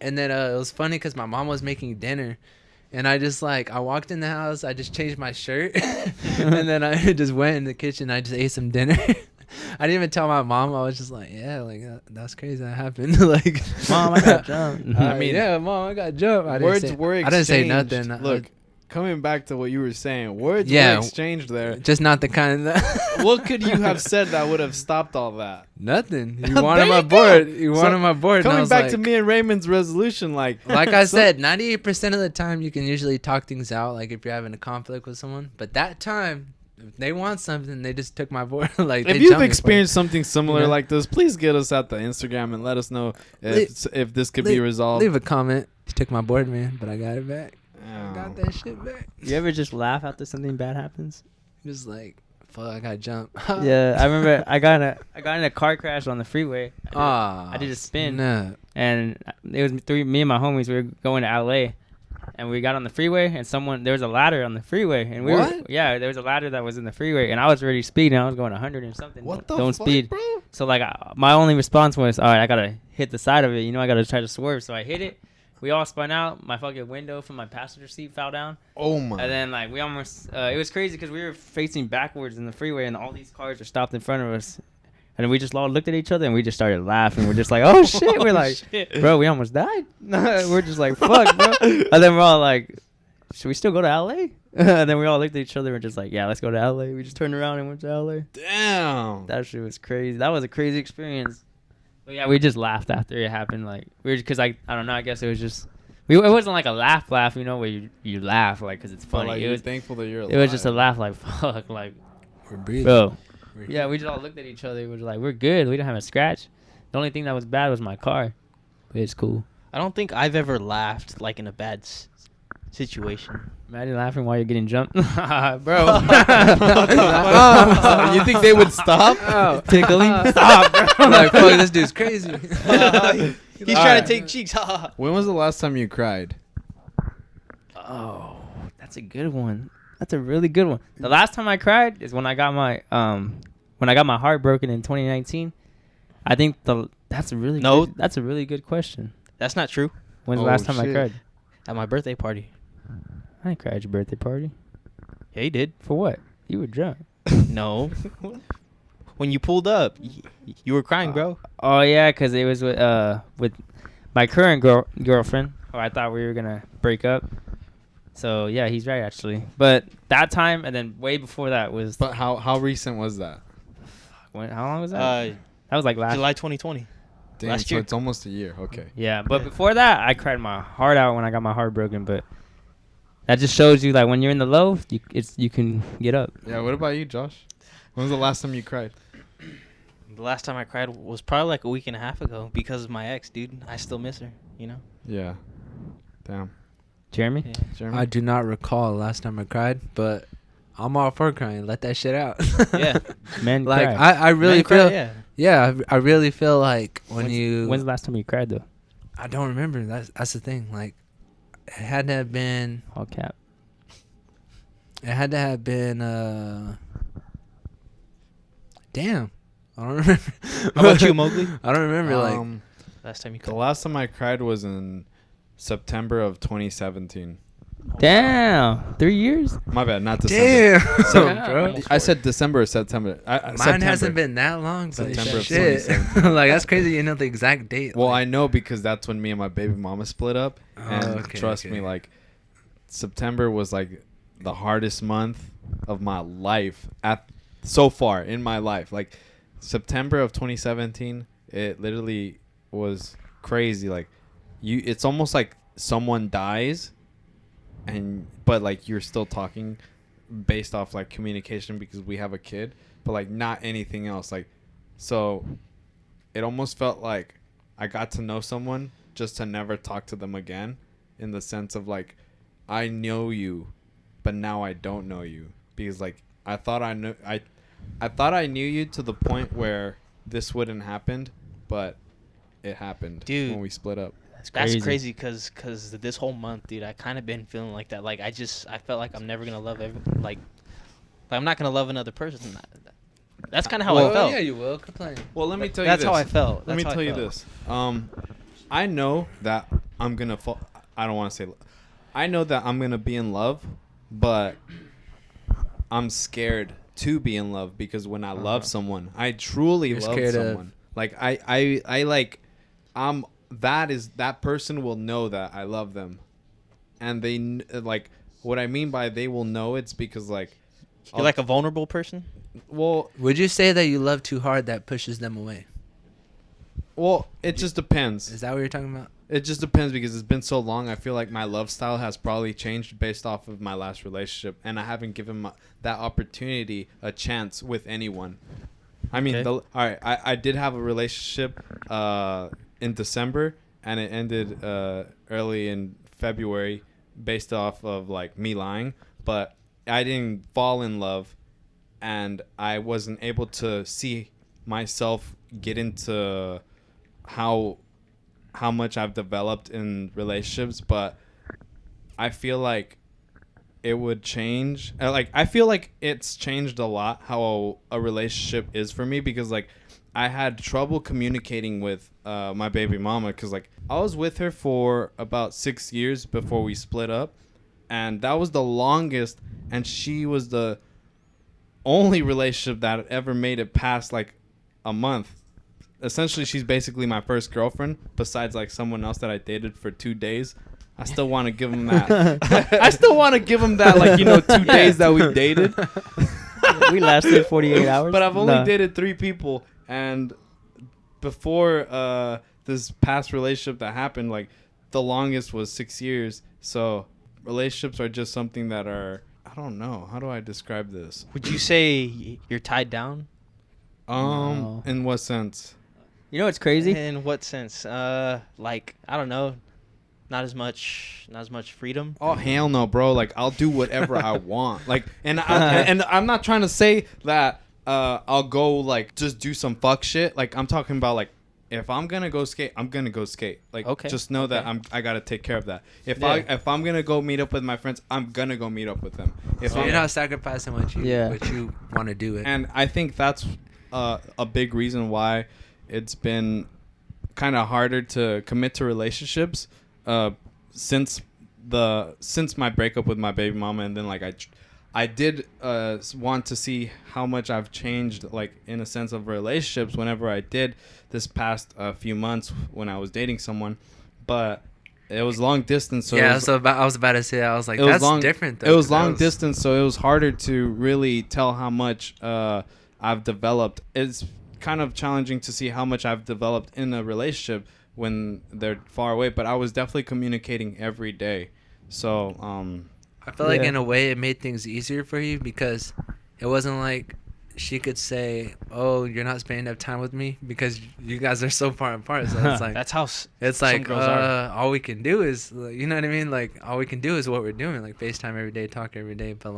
and then it was funny because my mom was making dinner. And I just I walked in the house, I just changed my shirt, and then I just went in the kitchen. I just ate some dinner. I didn't even tell my mom. I was just like, yeah, like that's crazy. That happened. Like, Mom, I got jumped. I mean, yeah, Mom, I got jumped. Words were exchanged. I didn't say nothing. Look, coming back to what you were saying, words were exchanged there. Just not the kind that. What could you have said that would have stopped all that? Nothing. You wanted my board. You wanted my board. Coming back to me and Raymond's resolution, like I said, 98% of the time you can usually talk things out, like if you're having a conflict with someone. But that time, if they want something, they just took my board. Like, if you've experienced something similar like this, please get us at the Instagram and let us know if this could be resolved. Leave a comment. You took my board, man, but I got it back. I got that shit back. You ever just laugh after something bad happens? Just like, fuck, I got jumped. Yeah, I remember I got in a car crash on the freeway. I did a spin, and it was me and my homies. We were going to LA, and we got on the freeway, and there was a ladder on the freeway, and there was a ladder that was in the freeway, and I was already speeding. I was going 100 and something. What the Don't fuck, speed, bro? So like my only response was, all right, I gotta hit the side of it. I gotta try to swerve. So I hit it. We all spun out. My fucking window from my passenger seat fell down. Oh my! And then we almost it was crazy because we were facing backwards in the freeway, and all these cars were stopped in front of us. And we just all looked at each other, and we just started laughing. We're just like, oh shit! We're like, bro, we almost died. We're just like, fuck, bro. And then we're all like, should we still go to LA? And then we all looked at each other and just like, yeah, let's go to LA. We just turned around and went to LA. Damn. That shit was crazy. That was a crazy experience. But yeah, we just laughed after it happened. Like, because I don't know. I guess it was just, it wasn't like a laugh, where you laugh like because it's funny. Like, it was thankful that you're alive. It was just a laugh, like fuck, like we're breathing. Bro. Yeah, we just all looked at each other. We were like, we're good. We didn't have a scratch. The only thing that was bad was my car, but it's cool. I don't think I've ever laughed like in a bad situation. Imagine laughing while you're getting jumped, bro. You think they would stop? Oh. Tickling? Stop, bro. Like, fuck, this dude's crazy. He's trying to take cheeks. When was the last time you cried? Oh, that's a good one. That's a really good one. The last time I cried is when I got my heart broken in 2019. I think that's a really good question. That's not true. When's the last time I cried? At my birthday party. I didn't cry at your birthday party. Yeah, you did. For what? You were drunk. No. When you pulled up, you were crying, bro. Oh yeah, because it was with my current girlfriend, who I thought we were gonna break up. So yeah, he's right actually. But that time and then way before that was But how recent was that? how long was that? That was like last. July 2020. Damn, Last so year. it's almost a year. Okay. Yeah, but before that, I cried my heart out when I got my heart broken. But that just shows you like when you're in the low, you can get up. Yeah. What about you, Josh? When was the last time you cried? The last time I cried was probably like a week and a half ago because of my ex, dude. I still miss her, you know? Yeah. Damn. Jeremy? Yeah. Jeremy? I do not recall the last time I cried, but I'm all for crying. Let that shit out. Yeah. Men Like cry. I really Man cry, feel. yeah. Yeah, I really feel like when When's the last time you cried though? I don't remember. That's the thing. Like, it had to have been. All cap. It had to have been. Damn, I don't remember. How about you, Mowgli? I don't remember. Like, Last time you the cried. last time I cried was in September of 2017. Damn, 3 years. My bad, not December. damn, So, Yeah. bro. I said December or September. Mine September. hasn't been that long, but September of shit. 2017. Like, that's crazy. You know the exact date. Well, like, I know because that's when me and my baby mama split up. Oh, And okay, trust okay. me, like, September was like the hardest month of my life so far in my life. Like, September of 2017, it literally was crazy. Like, it's almost like someone dies, but like you're still talking based off like communication because we have a kid, but like not anything else. Like, so it almost felt like I got to know someone just to never talk to them again, in the sense of like, I know you, but now I don't know you, because like I thought I knew you to the point where this wouldn't happen, but it happened, Dude. when we split up. That's crazy because this whole month, dude, I kind of been feeling like that. Like, I felt like I'm never going to love like I'm not going to love another person. That's kind of how I felt. Yeah, you will complain. Well, let me tell you That's this. how I felt. Let me That's how tell I you felt. this. I know that I'm gonna fall. I don't want to say. I know that I'm gonna be in love, but I'm scared to be in love because when I love someone, I truly You're love scared of- someone. Like I like, that person will know that I love them, and like what I mean by they will know, it's because like You're like a vulnerable person? well Would you say that you love too hard that pushes them away? it just depends. Is that what you're talking about? It just depends because it's been so long. I feel like my love style has probably changed based off of my last relationship, and I haven't given that opportunity a chance with anyone. I mean, Okay. all right, I did have a relationship in December, and it ended early in February based off of like me lying, but I didn't fall in love, and I wasn't able to see myself get into how much I've developed in relationships, but I feel like it would change. Like, I feel like it's changed a lot how a relationship is for me, because like I had trouble communicating with my baby mama, because like I was with her for about 6 years before we split up, and that was the longest, and she was the only relationship that ever made it past like a month. Essentially, she's basically my first girlfriend, besides like someone else that I dated for 2 days. I still want to give him that. I still want to give him that, like, 2 days that we dated. We lasted 48 hours. But I've only Nah. dated 3 people, and before this past relationship that happened, like the longest was 6 years. So relationships are just something that are, I don't know, how do I describe this? Would you say you're tied down? No. In what sense? You know what's crazy? In what sense? Like, I don't know. Not as much freedom. Oh hell no, bro! Like, I'll do whatever I want. Like, and I'm not trying to say that I'll go like just do some fuck shit. Like, I'm talking about like, if I'm gonna go skate, I'm gonna go skate. Like, Okay. just know that Okay. I gotta take care of that. If Yeah. if I'm gonna go meet up with my friends, I'm gonna go meet up with them. If So I'm, you're not sacrificing what you Yeah. want to do it. and I think that's a big reason why it's been kind of harder to commit to relationships since my breakup with my baby mama, and then like I did want to see how much I've changed, like in a sense of relationships, whenever I did this past few months when I was dating someone, but it was long distance, so yeah, so I was about to say, I was like, it was that's long, different though. it was 'cause that long distance, so it was harder to really tell how much I've developed. It's kind of challenging to see how much I've developed in a relationship when they're far away, but I was definitely communicating every day. So I feel like Yeah. in a way it made things easier for you because it wasn't like she could say, "Oh, you're not spending enough time with me," because you guys are so far apart. So it's like That's how it's some like girls are. all we can do is you know what I mean. Like all we can do is what we're doing, like FaceTime every day, talk every day. But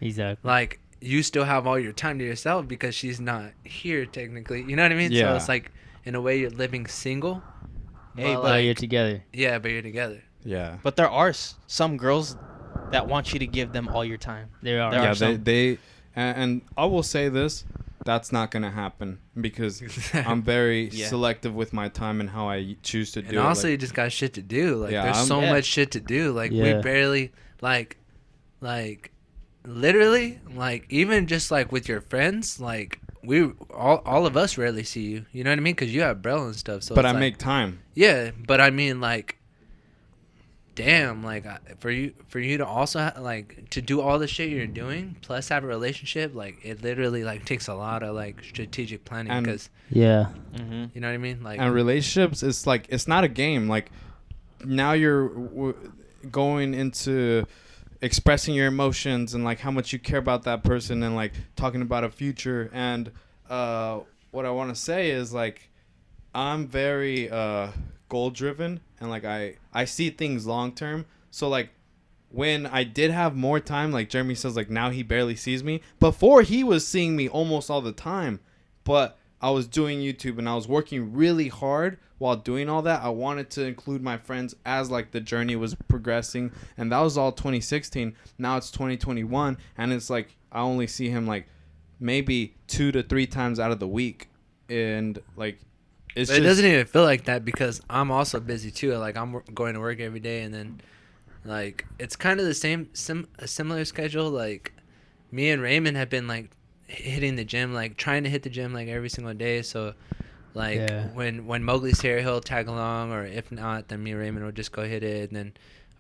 Exactly. like you still have all your time to yourself because she's not here technically. You know what I mean? So Yeah. it's like in a way you're living single. Hey, but But you're like together. yeah, but you're together. yeah. But there are some girls that want you to give them all your time. There are. There Yeah, are some. and I will say this, that's not gonna happen because I'm very Yeah. selective with my time and how I choose to do And it. also, Like, you just got shit to do. Like, Yeah, there's I'm- so Yeah. much shit to do. Like, we Yeah. barely, like, literally, like, even just like with your friends, like, all of us rarely see you. You know what I mean? Because you have Brell and stuff. So, but it's I like, make time. yeah. But I mean, like, damn, like, for you to also like to do all the shit you're doing, plus have a relationship, like, it literally like takes a lot of like strategic planning. And- Because Yeah. Mm-hmm. you know what I mean? Like, And relationships, it's like it's not a game. Like now you're going into expressing your emotions and like how much you care about that person and like talking about a future. And what I want to say is like I'm very goal driven and like I see things long term. So like when I did have more time, like Jeremy says, like now he barely sees me. Before he was seeing me almost all the time, but I was doing YouTube and I was working really hard while doing all that. I wanted to include my friends as like the journey was progressing, and that was all 2016. Now it's 2021, and it's like I only see him like maybe 2 to 3 times out of the week, and like it's But it just doesn't even feel like that because I'm also busy too. Like I'm going to work every day, and then like it's kind of the same, a similar schedule. Like me and Raymond have been like hitting the gym, like trying to hit the gym like every single day. So like Yeah. when Mowgli's here, he'll tag along, or if not, then me and Raymond will just go hit it. And then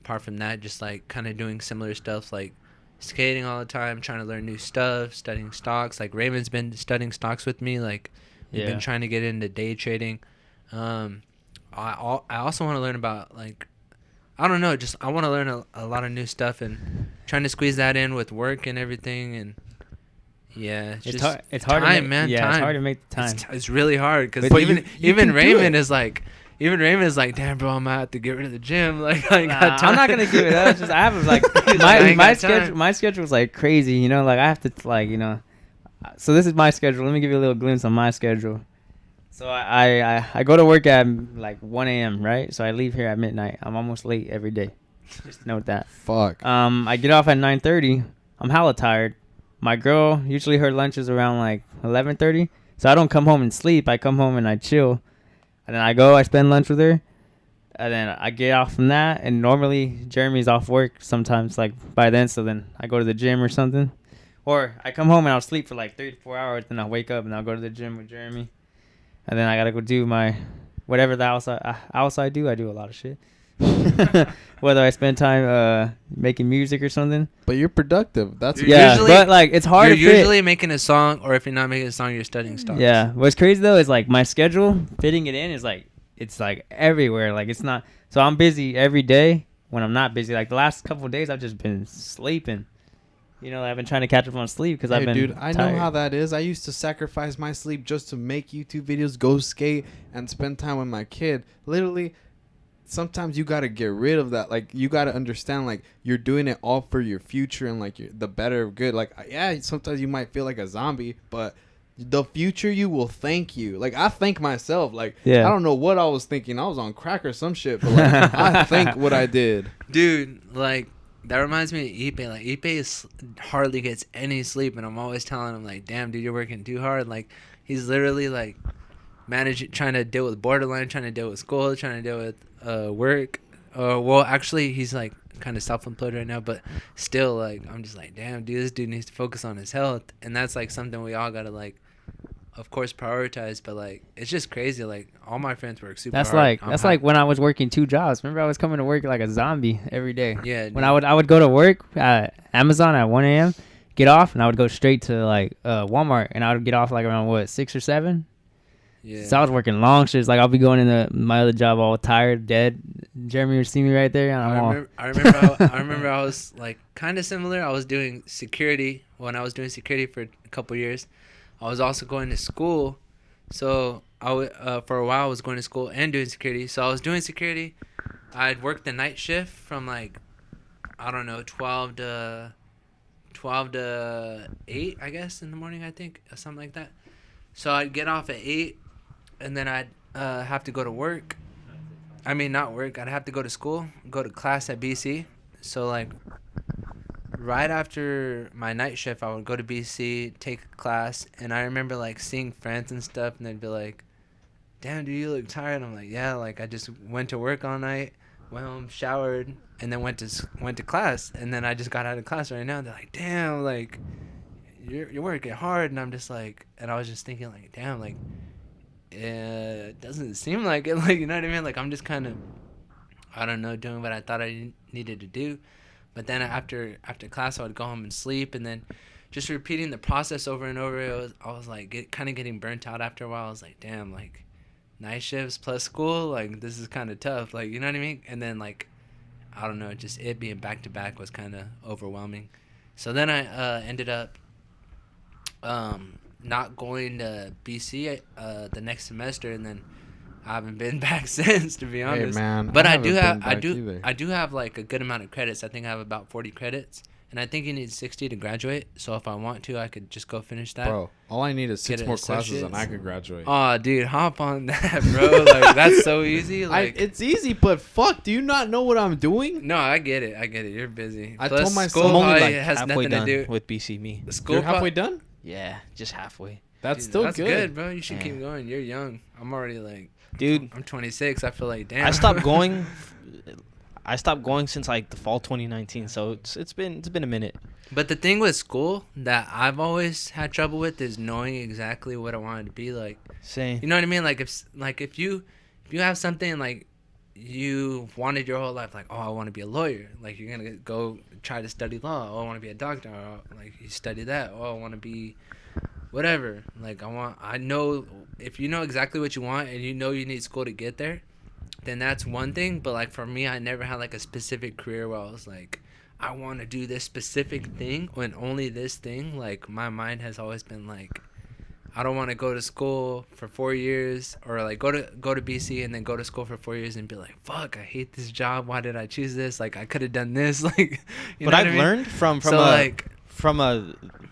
apart from that, just like kind of doing similar stuff like skating all the time, trying to learn new stuff, studying stocks. Like Raymond's been studying stocks with me. Like we've Yeah. been trying to get into day trading. I also want to learn about like I don't know, just I want to learn a lot of new stuff and trying to squeeze that in with work and everything. And yeah, It's just hard. It's hard time, to make, man. Yeah, time. it's hard to make the time. It's really hard because But even you even can do Raymond it. is like. Even Raymond is like, damn, bro, I'm gonna have to get rid of the gym. Like, I ain't Nah, got time. I'm not gonna give it up. It's just I have like I my ain't my got schedule. time. My schedule's like crazy. You know, like I have to like So this is my schedule. Let me give you a little glimpse on my schedule. So I go to work at like 1 a.m. right? So I leave here at midnight. I'm almost late every day. Just note that. fuck. I get off at 9:30. I'm hella tired. My girl usually her lunch is around like 11:30. So I don't come home and sleep. I come home and I chill. And then I spend lunch with her. And then I get off from that. And normally Jeremy's off work sometimes like by then. So then I go to the gym or something. Or I come home and I'll sleep for like 3 to 4 hours. Then I'll wake up and I'll go to the gym with Jeremy. And then I got to go do my whatever the else I do. I do a lot of shit. Whether I spend time making music or something. But you're productive. That's You're Yeah, usually- but like it's hard You're to fit. usually making a song, or if you're not making a song, you're studying stocks. Yeah, what's crazy though is like my schedule fitting it in is like it's like everywhere. Like it's not. So I'm busy every day when I'm not busy. Like the last couple of days, I've just been sleeping. You know, I've been trying to catch up on sleep because I've Hey, been. dude, I know tired. how that is. I used to sacrifice my sleep just to make YouTube videos, go skate, and spend time with my kid. Literally, sometimes you gotta get rid of that. Like, you gotta understand, like, you're doing it all for your future and like the better of good. Like, yeah, sometimes you might feel like a zombie, but the future you will thank you. Like, I thank myself. Like, Yeah. I don't know what I was thinking. I was on crack or some shit, but like, I think what I did. Dude, like that reminds me of Ipe. Like Ipe hardly gets any sleep, and I'm always telling him like, "Damn, dude, you're working too hard." Like he's literally like trying to deal with borderline, trying to deal with school, trying to deal with work. Well, actually, he's like kind of self-employed right now, but still, like I'm just like, damn, dude, this dude needs to focus on his health, and that's like something we all gotta like of course, prioritize. But like, it's just crazy. Like, all my friends work super That's hard. like I'm that's ha- like when I was working 2 jobs. Remember, I was coming to work like a zombie every day. yeah. When I would go to work at Amazon at 1 a.m., get off, and I would go straight to like Walmart, and I would get off like around what 6 or 7. yeah. So I was working long shifts. Like I'll be going into my other job all tired, dead. Jeremy would see me right there, and I remember I was like kind of similar. I was doing security when I was doing security for a couple years. I was also going to school, so for a while I was going to school and doing security. So I was doing security. I'd work the night shift from like, I don't know, 12 to 8, I guess, in the morning, I think, or something like that. So I'd get off at 8, and then I'd have to go to work. I mean, not work. I'd have to go to school, go to class at BC. So, like, right after my night shift, I would go to BC, take a class, and I remember, like, seeing friends and stuff, and they'd be like, damn, dude, you look tired. I'm like, yeah, like, I just went to work all night, went home, showered, and then went to class, and then I just got out of class right now. They're like, damn, like, you're working hard, and I'm just like, and I was just thinking, like, damn, like, it doesn't seem like it, like, you know what I mean? Like, I'm just kind of, I don't know, doing what I thought I needed to do. But then after class, I would go home and sleep, and then just repeating the process over and over. I was like, kind of getting burnt out after a while. I was like, damn, like, night shifts plus school, like, this is kind of tough, like, you know what I mean? And then, like, I don't know, just it being back to back was kind of overwhelming. So then I ended up not going to BC the next semester, and then I haven't been back since, to be honest. Hey man, But I do have like a good amount of credits. I think I have about 40 credits, and I think you need 60 to graduate. So if I want to, I could just go finish that. Bro, all I need is 6 Get more an classes and I associate's. could graduate. Oh, dude, hop on that, bro. Like, that's so easy. Like, It's easy, but fuck, do you not know what I'm doing? no, I get it. You're busy. I Plus, told myself- school I'm only, probably like has halfway nothing to done do. with BC me. School You're halfway done? Yeah, just halfway. That's Dude, still that's good. bro. You should Yeah. keep going. You're young. I'm already like, Dude, I'm 26. I feel like, damn. I stopped going. I stopped going since like the fall 2019, so it's been a minute. But the thing with school that I've always had trouble with is knowing exactly what I wanted to be like. Same. You know what I mean? If you have something like you wanted your whole life, like, oh, I want to be a lawyer. Like, you're gonna go try to study law. Oh, I want to be a doctor. Or, like, you study that. Oh, I want to be whatever. Like, I know if you know exactly what you want and you know you need school to get there, then that's one thing. But like for me, I never had like a specific career where I was like, I want to do this specific thing and only this thing. Like, my mind has always been like, I don't want to go to school for 4 years, or like go to BC and then go to school for 4 years and be like, fuck, I hate this job. Why did I choose this? Like, I could have done this. Like, you But know what I've I mean? learned from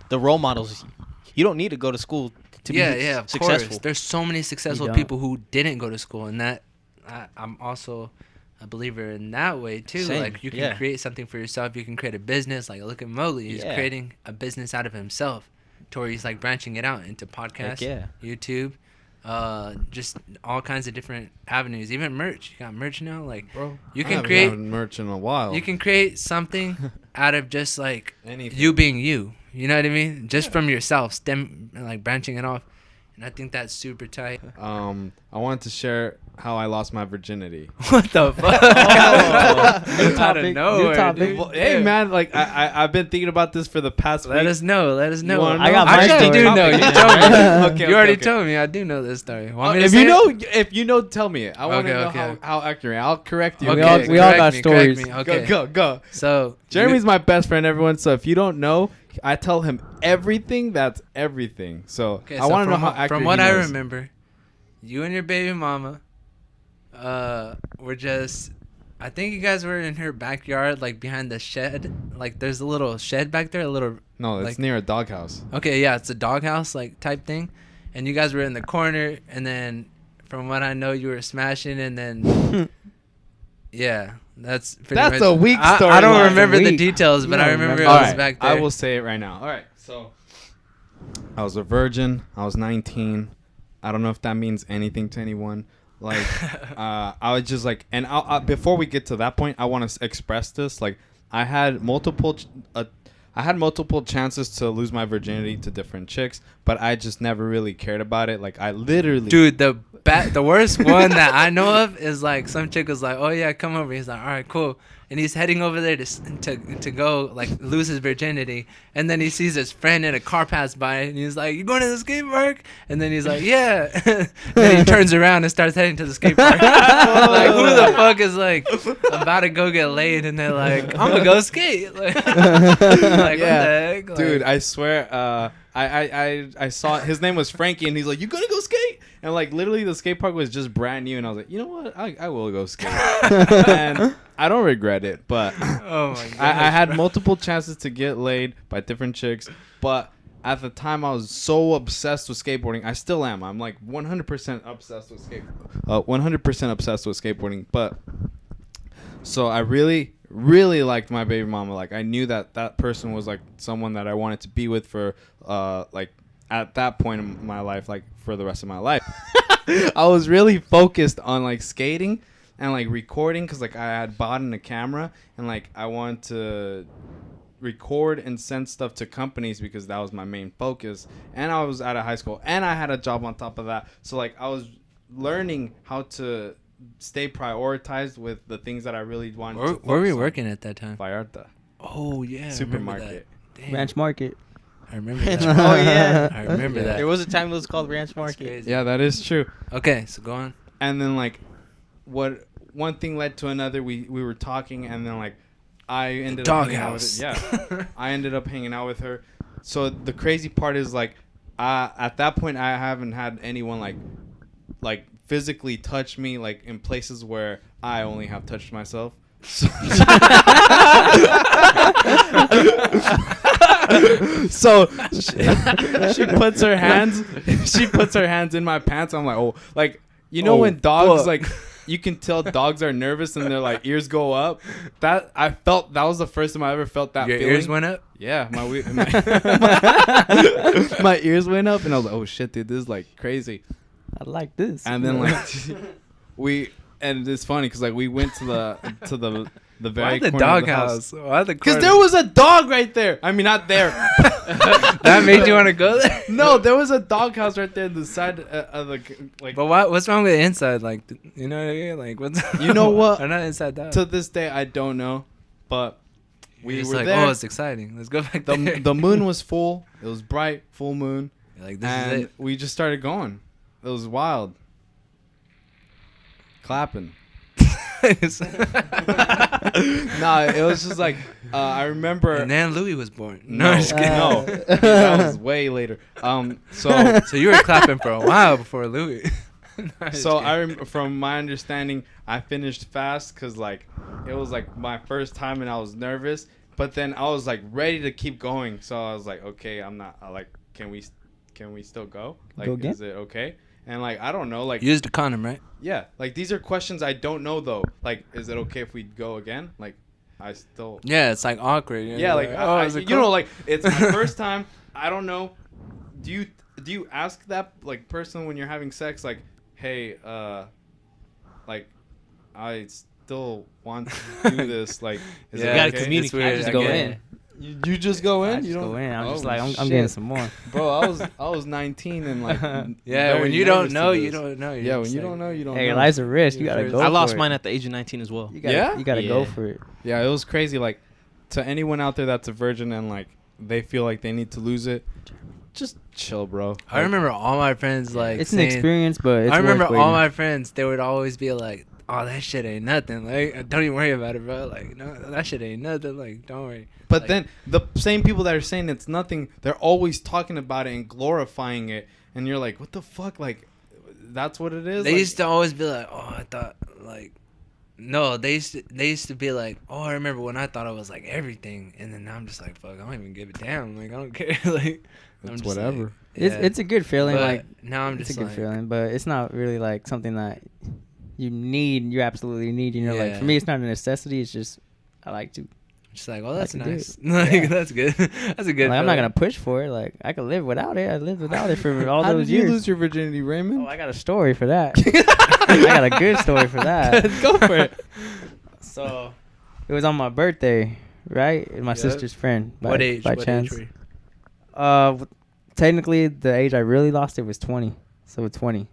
the role models. You don't need to go to school to be of successful. course. There's so many successful don't. people who didn't go to school, and that I'm also a believer in that way too. Same, Like, you can yeah. create something for yourself. You can create a business. Like, look at Mowgli. He's Yeah. creating a business out of himself, to where he's like branching it out into podcasts, yeah. YouTube, just all kinds of different avenues. Even merch. You got merch now. Like, Bro, you I can haven't create. had merch in a while. You can create something out of just like Anything. you being you. You know what I mean? Just from yourself, like branching it off. And I think that's super tight. I wanted to share how I lost my virginity. What the fuck? New Out of topic, nowhere, new topic. dude. Well, hey Yeah. man, like I've been thinking about this for the past Let week. us know. Let us know. wanna know? I got I my actually story. do know. You Yeah. told me. Okay, You already okay. told me. I do know this story. Want me to If say you it? know, tell me it. I want to Okay, know okay. how accurate. I'll correct you. Okay, We all correct got me, stories. correct me. Okay. Go. So Jeremy's my best friend, everyone. So if you don't know, I tell him everything. That's everything. So Okay, I want to know how from accurate. what he I knows. remember, you and your baby mama, were just. I think you guys were in her backyard, like behind the shed. Like, there's a little shed back there, a little. No, it's like- near a doghouse. Okay, yeah, it's a doghouse like type thing, and you guys were in the corner, and then from what I know, you were smashing, and then yeah, that's pretty That's much- a weak I story. don't That's remember the weak. details, but You I don't remember remember. I was back there. I will say it right now. All right, so I was a virgin. I was 19. I don't know if that means anything to anyone. Like, I was just like, and before we get to that point, I want to express this. Like, I had multiple I had multiple chances to lose my virginity to different chicks, but I just never really cared about it. Like, I literally... Dude, the worst one that I know of is like some chick was like, "Oh yeah, come over." He's like, "All right, cool." And he's heading over there to go like lose his virginity, and then he sees his friend in a car pass by, and he's like, "You going to the skate park?" And then he's like, "Yeah." Then he turns around and starts heading to the skate park. Like, who the fuck is like about to go get laid, and they're like, "I'm gonna go skate." Like, like Yeah. what the heck? Like, Dude, I swear, I saw his name was Frankie, and he's like, "You gonna go skate?" And like literally, the skate park was just brand new, and I was like, "You know what? I will go skate." And I don't regret it, but oh my god, I had multiple chances to get laid by different chicks, but at the time I was so obsessed with skateboarding. I still am. I'm like 100% obsessed with 100% obsessed with skateboarding. But so I really liked my baby mama. Like, I knew that person was like someone that I wanted to be with for like at that point in my life, like for the rest of my life. I was really focused on like skating and like recording, because like I had bought in a camera, and like I wanted to record and send stuff to companies because that was my main focus. And I was out of high school, and I had a job on top of that, so like I was learning how to stay prioritized with the things that I really wanted to focus where were you on. working at that time? Vallarta Oh yeah, supermarket. Damn. Ranch Market. I remember that. Oh yeah, I remember Yeah. that. there was a time it was called Ranch That's Market. crazy. Yeah, that is true. Okay, so go on. And then like one thing led to another. We were talking, and then like I ended up hanging out with Doghouse. her. Yeah. I ended up hanging out with her. So the crazy part is like at that point I haven't had anyone like physically touch me like in places where I only have touched myself. So, so she puts her hands in my pants. I'm like, oh, like, you know, when dogs like, you can tell dogs are nervous and their like ears go up. That was the first time I ever felt that Your feeling. ears went up? Yeah, my ears went up, and I was like, oh shit, dude, this is like crazy. I like this. And then like and it's funny because like we went to the very Why the corner of the house. doghouse? Why the Because corner? there was a dog right there. I mean, not there. That made you want to go there? No, there was a doghouse right there on the side of the like. But what's wrong with the inside? Like, you know what I mean? Like, what's You know what? I'm not inside that. To this day, I don't know, but we You're just were like, there. oh, it's exciting. Let's go back there. The moon was full. It was bright, full moon, You're like, this and is it. we just started going. It was wild. Clapping. Nah, it was just like I remember. And then Louis was born. No, I'm just kidding. no, that was way later. So So you were clapping for a while before Louis. No, I'm just so kidding. from my understanding, I finished fast because like it was like my first time and I was nervous. But then I was like ready to keep going. So I was like, okay, I'm not like, can we still go? Like, Go again? is it okay? And like, I don't know, like, You used a condom, right? yeah, like these are questions I don't know though. Like, is it okay if we go again? Like, I still. Yeah, it's like awkward. Yeah, like is it you know, cool? like it's my first time. I don't know. Do you ask that like person when you're having sex, like, hey, like, I still want to do this. Like, is Yeah, it You gotta okay? communicate. weird, I just I go get in. it. You just go in. I You just don't go in. I'm just Oh, like, I'm shit. getting some more. Bro, I was 19 and like. Yeah, very when you don't nervous to know, this. you don't know. You're Yeah, when just you like- don't know, you don't Hey, know. life's a risk. You You're gotta first. go. I lost for mine it. at the age of 19 as well. You gotta, Yeah? You gotta go Yeah. for it. Yeah, it was crazy. Like, to anyone out there that's a virgin and like they feel like they need to lose it, just chill, bro. I remember all my friends like It's an saying, experience, but it's I remember worth all waiting. my friends. They would always be like, "Oh, that shit ain't nothing. Like, don't even worry about it, bro. Like, no, that shit ain't nothing. Like, don't worry." But Like- then the same people that are saying it's nothing, they're always talking about it and glorifying it, and you're like, what the fuck? Like, that's what it is. They Like, used to always be like, "Oh, I thought like." No, they used to be like, "Oh, I remember when I thought it was like everything," and then now I'm just like, "Fuck, I don't even give a damn. Like, I don't care." Like, I'm It's just whatever. like, It's a good feeling. But Like now I'm it's just a good like, feeling, but it's not really like something that you need. You absolutely need. You know, like Yeah. for me, it's not a necessity. It's just I like to. just like, "Oh, that's can do nice. it. Like, Yeah. that's good. That's a good." Like, I'm not feeling. gonna push for it. Like I could live without it. I lived without it for all How those did you years. lose your virginity, Raymond? Oh, I got a story for that. I got a good story for that. Go for it. So, it was on my birthday, right? My Yep. sister's friend. By, What age? By What chance. age were you? Technically, the age I really lost it was 20. So 20.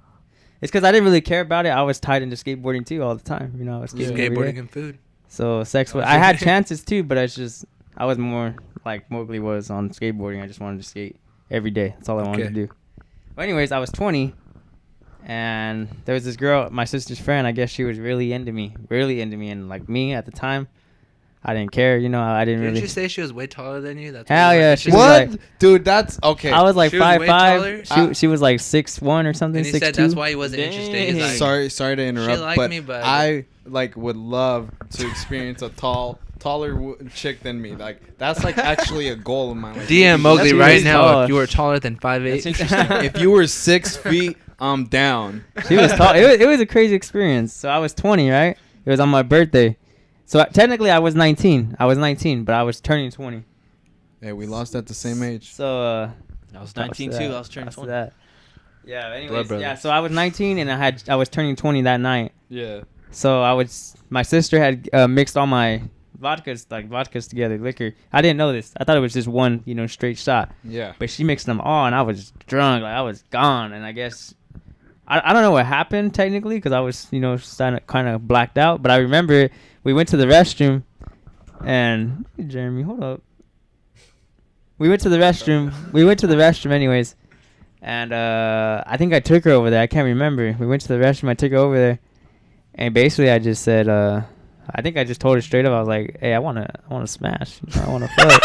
It's because I didn't really care about it. I was tied into skateboarding too all the time. You know, I was skating every Skateboarding day. and food. So sex was. I had chances too, but it's just I was more like Mowgli was on skateboarding. I just wanted to skate every day. That's all I wanted to do. But anyways, I was 20, and there was this girl, my sister's friend. I guess she was really into me, and like me at the time, I didn't care. You know, I didn't Didn't really. you say she was way taller than you? That's Hell why you yeah, weren't she was interested? What, dude? That's okay. I was like She was way 5'5". taller? She was like 6'1" or something. And he 6'2". said that's why he wasn't interested. He's like, Sorry to interrupt, liked but, me, but I like would love to experience a taller chick than me. Like that's like actually a goal of mine. Like, DM Mowgli That's right really now. tall. If you were taller than 5'8", That's interesting. if you were 6 feet, I'm down. She was tall. It was a crazy experience. So I was 20, right? It was on my birthday. So technically I was 19. I was 19, but I was turning 20. Hey, we lost at the same age. So I was 19 too. I was turning 20. that. Yeah. Anyways, Blood brothers. yeah. So I was 19 and I was turning 20 that night. Yeah. So my sister had mixed all my vodkas together, liquor. I didn't know this. I thought it was just one, straight shot. Yeah. But she mixed them all, and I was drunk. Like I was gone, and I guess I don't know what happened technically because I was kind of blacked out. But I remember we went to the restroom, and Jeremy, hold up. We went to the restroom anyways, and I think I took her over there. I can't remember. We went to the restroom. I took her over there, and basically I just said, I think I just told her straight up. I was like, "Hey, I wanna smash. I wanna fuck."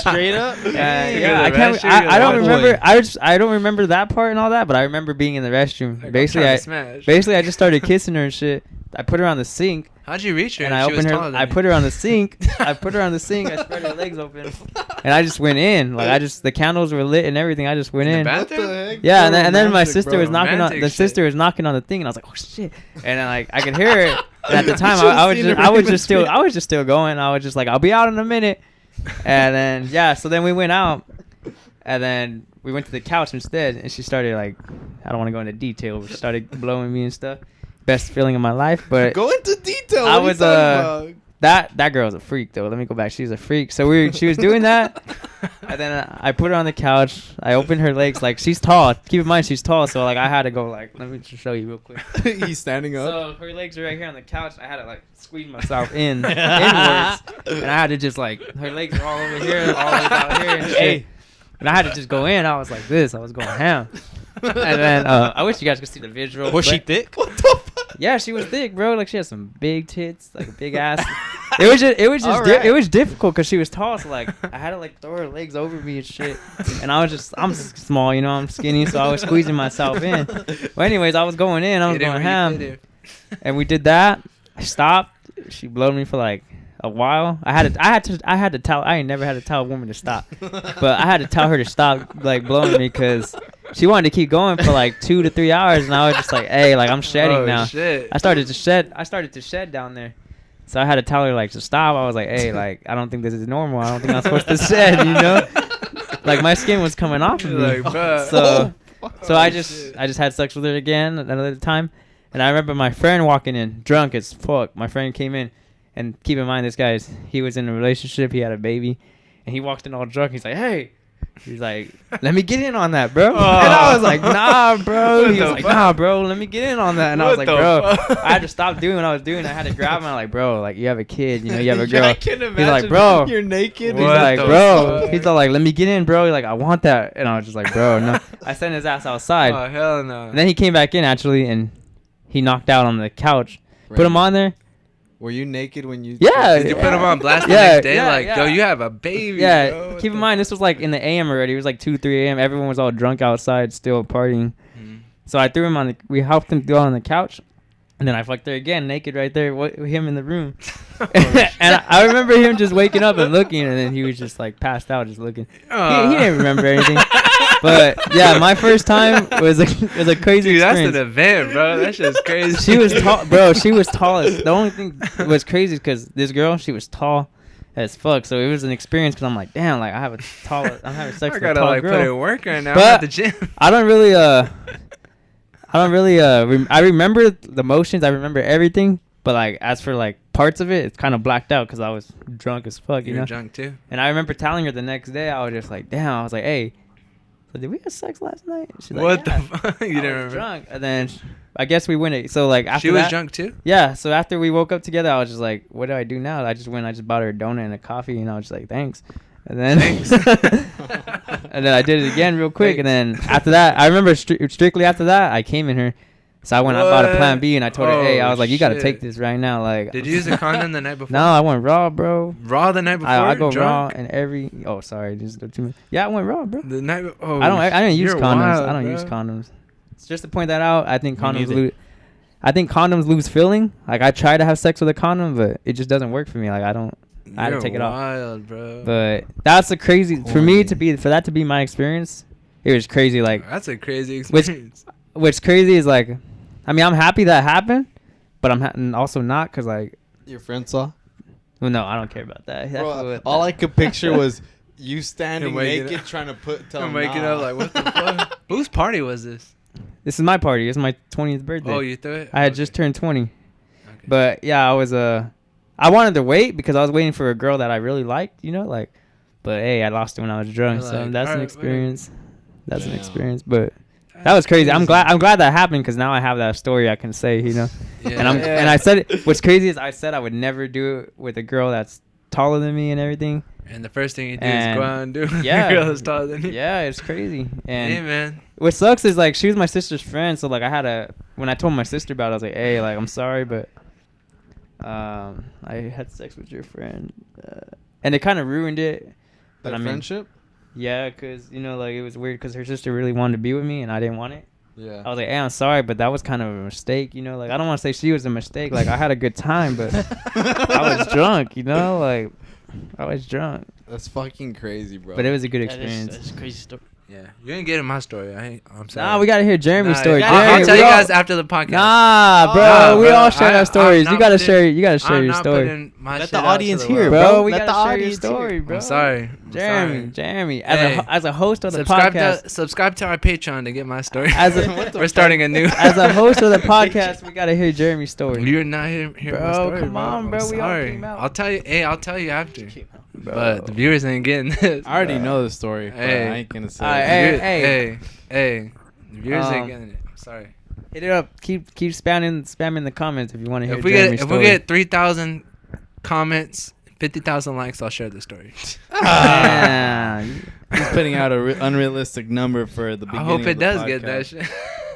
Straight up. Yeah, I can't. I don't remember. I don't remember that part and all that, but I remember being in the restroom. Like, Basically, I just started kissing her and shit. I put her on the sink. How'd you reach her? And I She was opened her. taller than I me. put her on the sink. I spread her legs open, and I just went in. Like the candles were lit and everything. I just went In in. the What bathroom? the heck? Yeah, So and then my romantic, sister bro. was knocking on Romantic the shit. sister was knocking on the thing, and I was like, oh shit, and then I could hear her. And at the time, Should've I was seen just her I was even just still scream. I was just still going. I was just like, I'll be out in a minute, and then yeah, so then we went out, and then we went to the couch instead, and she started like, I don't want to go into detail, but she started blowing me and stuff. Best feeling of my life, but Go into detail. I What was, are you talking that girl was a freak though. Let me go back. She's a freak. So she was doing that, and then I put her on the couch. I opened her legs. Like she's tall. Keep in mind she's tall. So like I had to go like, let me just show you real quick. about? He's standing up. So her legs are right here on the couch. I had to like squeeze myself inwards, and I had to just like her legs are all over here, all the way out here, and shit. Hey. And I had to just go in. I was like this. I was going ham. And then I wish you guys could see the visual. Was she but- thick? What the fuck? Yeah, she was thick, bro. Like she had some big tits, like a big ass. It was just Alright. it was difficult because she was tall. So like I had to like throw her legs over me and shit. And I'm small, I'm skinny, so I was squeezing myself in. Well, anyways, I was going in. I was Hit it going where you ham, fit it. and we did that. I stopped. She blowed me for like a while. I had to tell. I ain't never had to tell a woman to stop, but I had to tell her to stop like blowing me because she wanted to keep going for like 2 to 3 hours, and I was just like, hey, like I'm shedding Oh, now. shit. I started to shed down there. So I had to tell her like to stop. I was like, hey, like I don't think this is normal. I don't think I'm supposed to shed, Like my skin was coming off of me. Like, bruh. So I just had sex with her again another time. And I remember my friend walking in drunk as fuck. My friend came in, and keep in mind he was in a relationship, he had a baby, and he walked in all drunk. He's like, hey. He's like, let me get in on that, bro. And I was like, nah, bro. What He was the like, fuck? nah, bro, let me get in on that. And I was What like, the bro, fuck? I had to stop doing what I was doing. I had to grab him. I'm like, bro, like, you have a kid, you have a Yeah, girl. I can He's like, imagine bro. you're naked. He's What like, the bro. fuck? He's all like, let me get in, bro. He's like, I want that. And I was just like, bro, no. I sent his ass outside. Oh, hell no. And then he came back in, actually, and he knocked out on the couch. Put him on there. Were you naked when you? Yeah. Did you put him on blast the Yeah, next day? yeah, Like, yeah. yo, you have a baby. Yeah, bro. What keep in the- mind, this was like in the AM already. It was like 2, 3 a.m. Everyone was all drunk outside, still partying. Mhm. So I threw him we helped him go on the couch. And then I fucked her again, naked right there, him in the room. And I remember him just waking up and looking, and then he was just like passed out, just looking. He didn't remember anything. But yeah, my first time was a crazy Dude, that's experience. an event, bro. That shit's crazy. She was tall, bro. She was tall. The only thing was crazy because this girl, she was tall as fuck. So it was an experience because I'm like, damn, like I'm having sex I with a gotta tall like girl. put in work right now. But I'm at the gym. I don't really I remember the motions. I remember everything, But like as for like parts of it, it's kind of blacked out because I was drunk as fuck, you You're know. drunk too. And I remember telling her the next day, I was just like, damn. I was like, hey, so did we have sex last night? She's like, What yeah. the fuck? You I didn't was remember? drunk, and then I guess we went. So like after She was that, drunk too. yeah. So after we woke up together, I was just like, what do I do now? I just bought her a donut and a coffee, and I was just like, thanks. And then and then I did it again real quick, and then after that, I remember strictly after that, I came in her. So I bought a Plan B, and I told her, hey, I was like, you got to take this right now. Like, Did you use a condom the night before? no, I went raw, bro. Raw the night before. I go drunk? raw and every. Oh, sorry, just 2 minutes. Yeah, I went raw, bro. The night. Oh, I didn't use you're condoms. wild, I don't bro. use condoms. It's just to point that out. I think Me condoms neither. lose. I think condoms lose feeling. Like I try to have sex with a condom, but it just doesn't work for me. Like I don't. I had to You're take it off. wild, bro. But that's the crazy for me for that to be my experience. It was crazy. Like That's a crazy Which- experience. what's crazy is like, I mean, I'm happy that happened, but I'm also not because like, Your friend saw? well, no, I don't care about that. That's Bro, what- all I could picture was you standing Him waking naked up. trying to tell I'm him waking nah. up like, what the fuck? Whose party was this? This is my party. It's my 20th birthday. Oh, you threw it? I had just turned 20. But yeah, I wanted to wait because I was waiting for a girl that I really liked, you know, like, but hey, I lost it when I was drunk, You're so like, that's an alright, experience. That's an Damn. experience, but that was crazy. I'm glad that happened because now I have that story I can say, you know. Yeah. And I said it. What's crazy is I said I would never do it with a girl that's taller than me and everything. And the first thing you do And- is go out and do it with yeah. a girl that's taller than you. Yeah, it's crazy. And Hey, man. what sucks is like she was my sister's friend, so like when I told my sister about it, I was like, hey, like I'm sorry, but I had sex with your friend, and it kind of ruined it. But That I mean, friendship? yeah, cause you know, like it was weird because her sister really wanted to be with me and I didn't want it. Yeah. I was like, hey, I'm sorry, but that was kind of a mistake, you know. Like I don't want to say she was a mistake. Like I had a good time, but I was drunk, you know. Like I was drunk, That's fucking crazy, bro. but it was a good That experience. is a crazy story. Yeah. You ain't getting my story. I'm sorry. Nah, we gotta hear Jeremy's Nah, story. I'll Jeremy, tell we you all- guys after the podcast. Nah, bro, Nah, we bro, all share I'm our stories. You not gotta putting- share. You gotta share I'm your not story, putting my Let shit the out to audience the hear, world. bro. bro. We Let gotta the share your audience hear. story, bro. I'm sorry. I'm Jeremy, sorry. Jeremy, Hey, as a host of the subscribe podcast, subscribe to our Patreon to get my story. As a- We're starting a new. as a host of the podcast, we gotta hear Jeremy's story. You're not hearing my Bro, story, come on, bro, I'm we all sorry. came out. I'll tell you. Hey, I'll tell you after. Bro. But the viewers ain't getting this. I already know the story, but Hey. I ain't gonna say Alright, it. Hey. The viewers ain't Um, getting it. I'm sorry. Hit it up. Keep spamming the comments if you want to hear If we Jeremy's get story. 3,000 comments, 50,000 likes, I'll share the story. Yeah. He's putting out a unrealistic number for the I beginning. hope of it the does get that podcast. shit.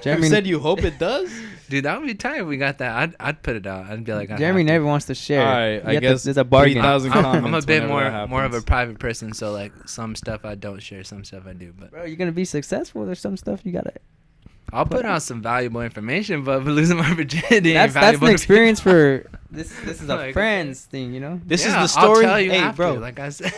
Jeremy You said you hope it does? Dude, that would be tight if we got that. I'd put it out. I'd be like, I Jeremy have to. never wants to share. Alright, You I have to- guess there's a bargain. 3,000 I'm a comments bit whenever more that of a happens. private person, so like some stuff I don't share, some stuff I do. But Bro, you're gonna be successful. There's some stuff you gotta. I'll put out some valuable information. But losing my virginity, ain't That's valuable an to experience people. for this. This is a Like, friends thing, you know. This Yeah, is the story. I'll tell you Hey, after, bro. Like I said,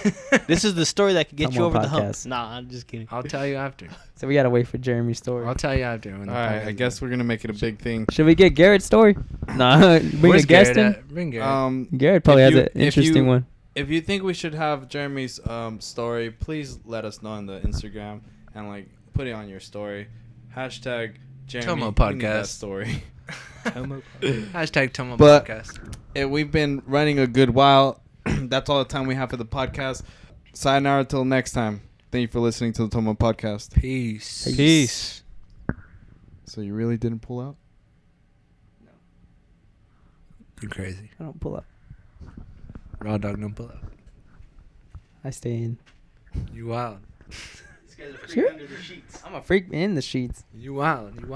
This is the story that could get you Come over on, the hump. podcast. Nah, I'm just kidding. I'll tell you after. So we gotta wait for Jeremy's story. I'll tell you after. When the Alright, podcast I is guess done. we're gonna make it a big thing. Should we get Garrett's story? Nah, bring Where's a guest Garrett in. at? Bring Garrett. Garrett probably if has you- an if interesting you- one. If you think we should have Jeremy's story, please let us know on the Instagram and like put it on your story. Hashtag Jeremy. Tomo we need Podcast. that story. Hashtag Tomo But- Podcast. We've been running a good while. That's all the time we have for the podcast. Sayonara till next time. Thank you for listening to the Tomo Podcast. Peace. Peace. So you really didn't pull out? You crazy. I don't pull up. Raw dog, don't pull up. I stay in. You wild. Sure. I'm a freak in the sheets. You wild. You wild.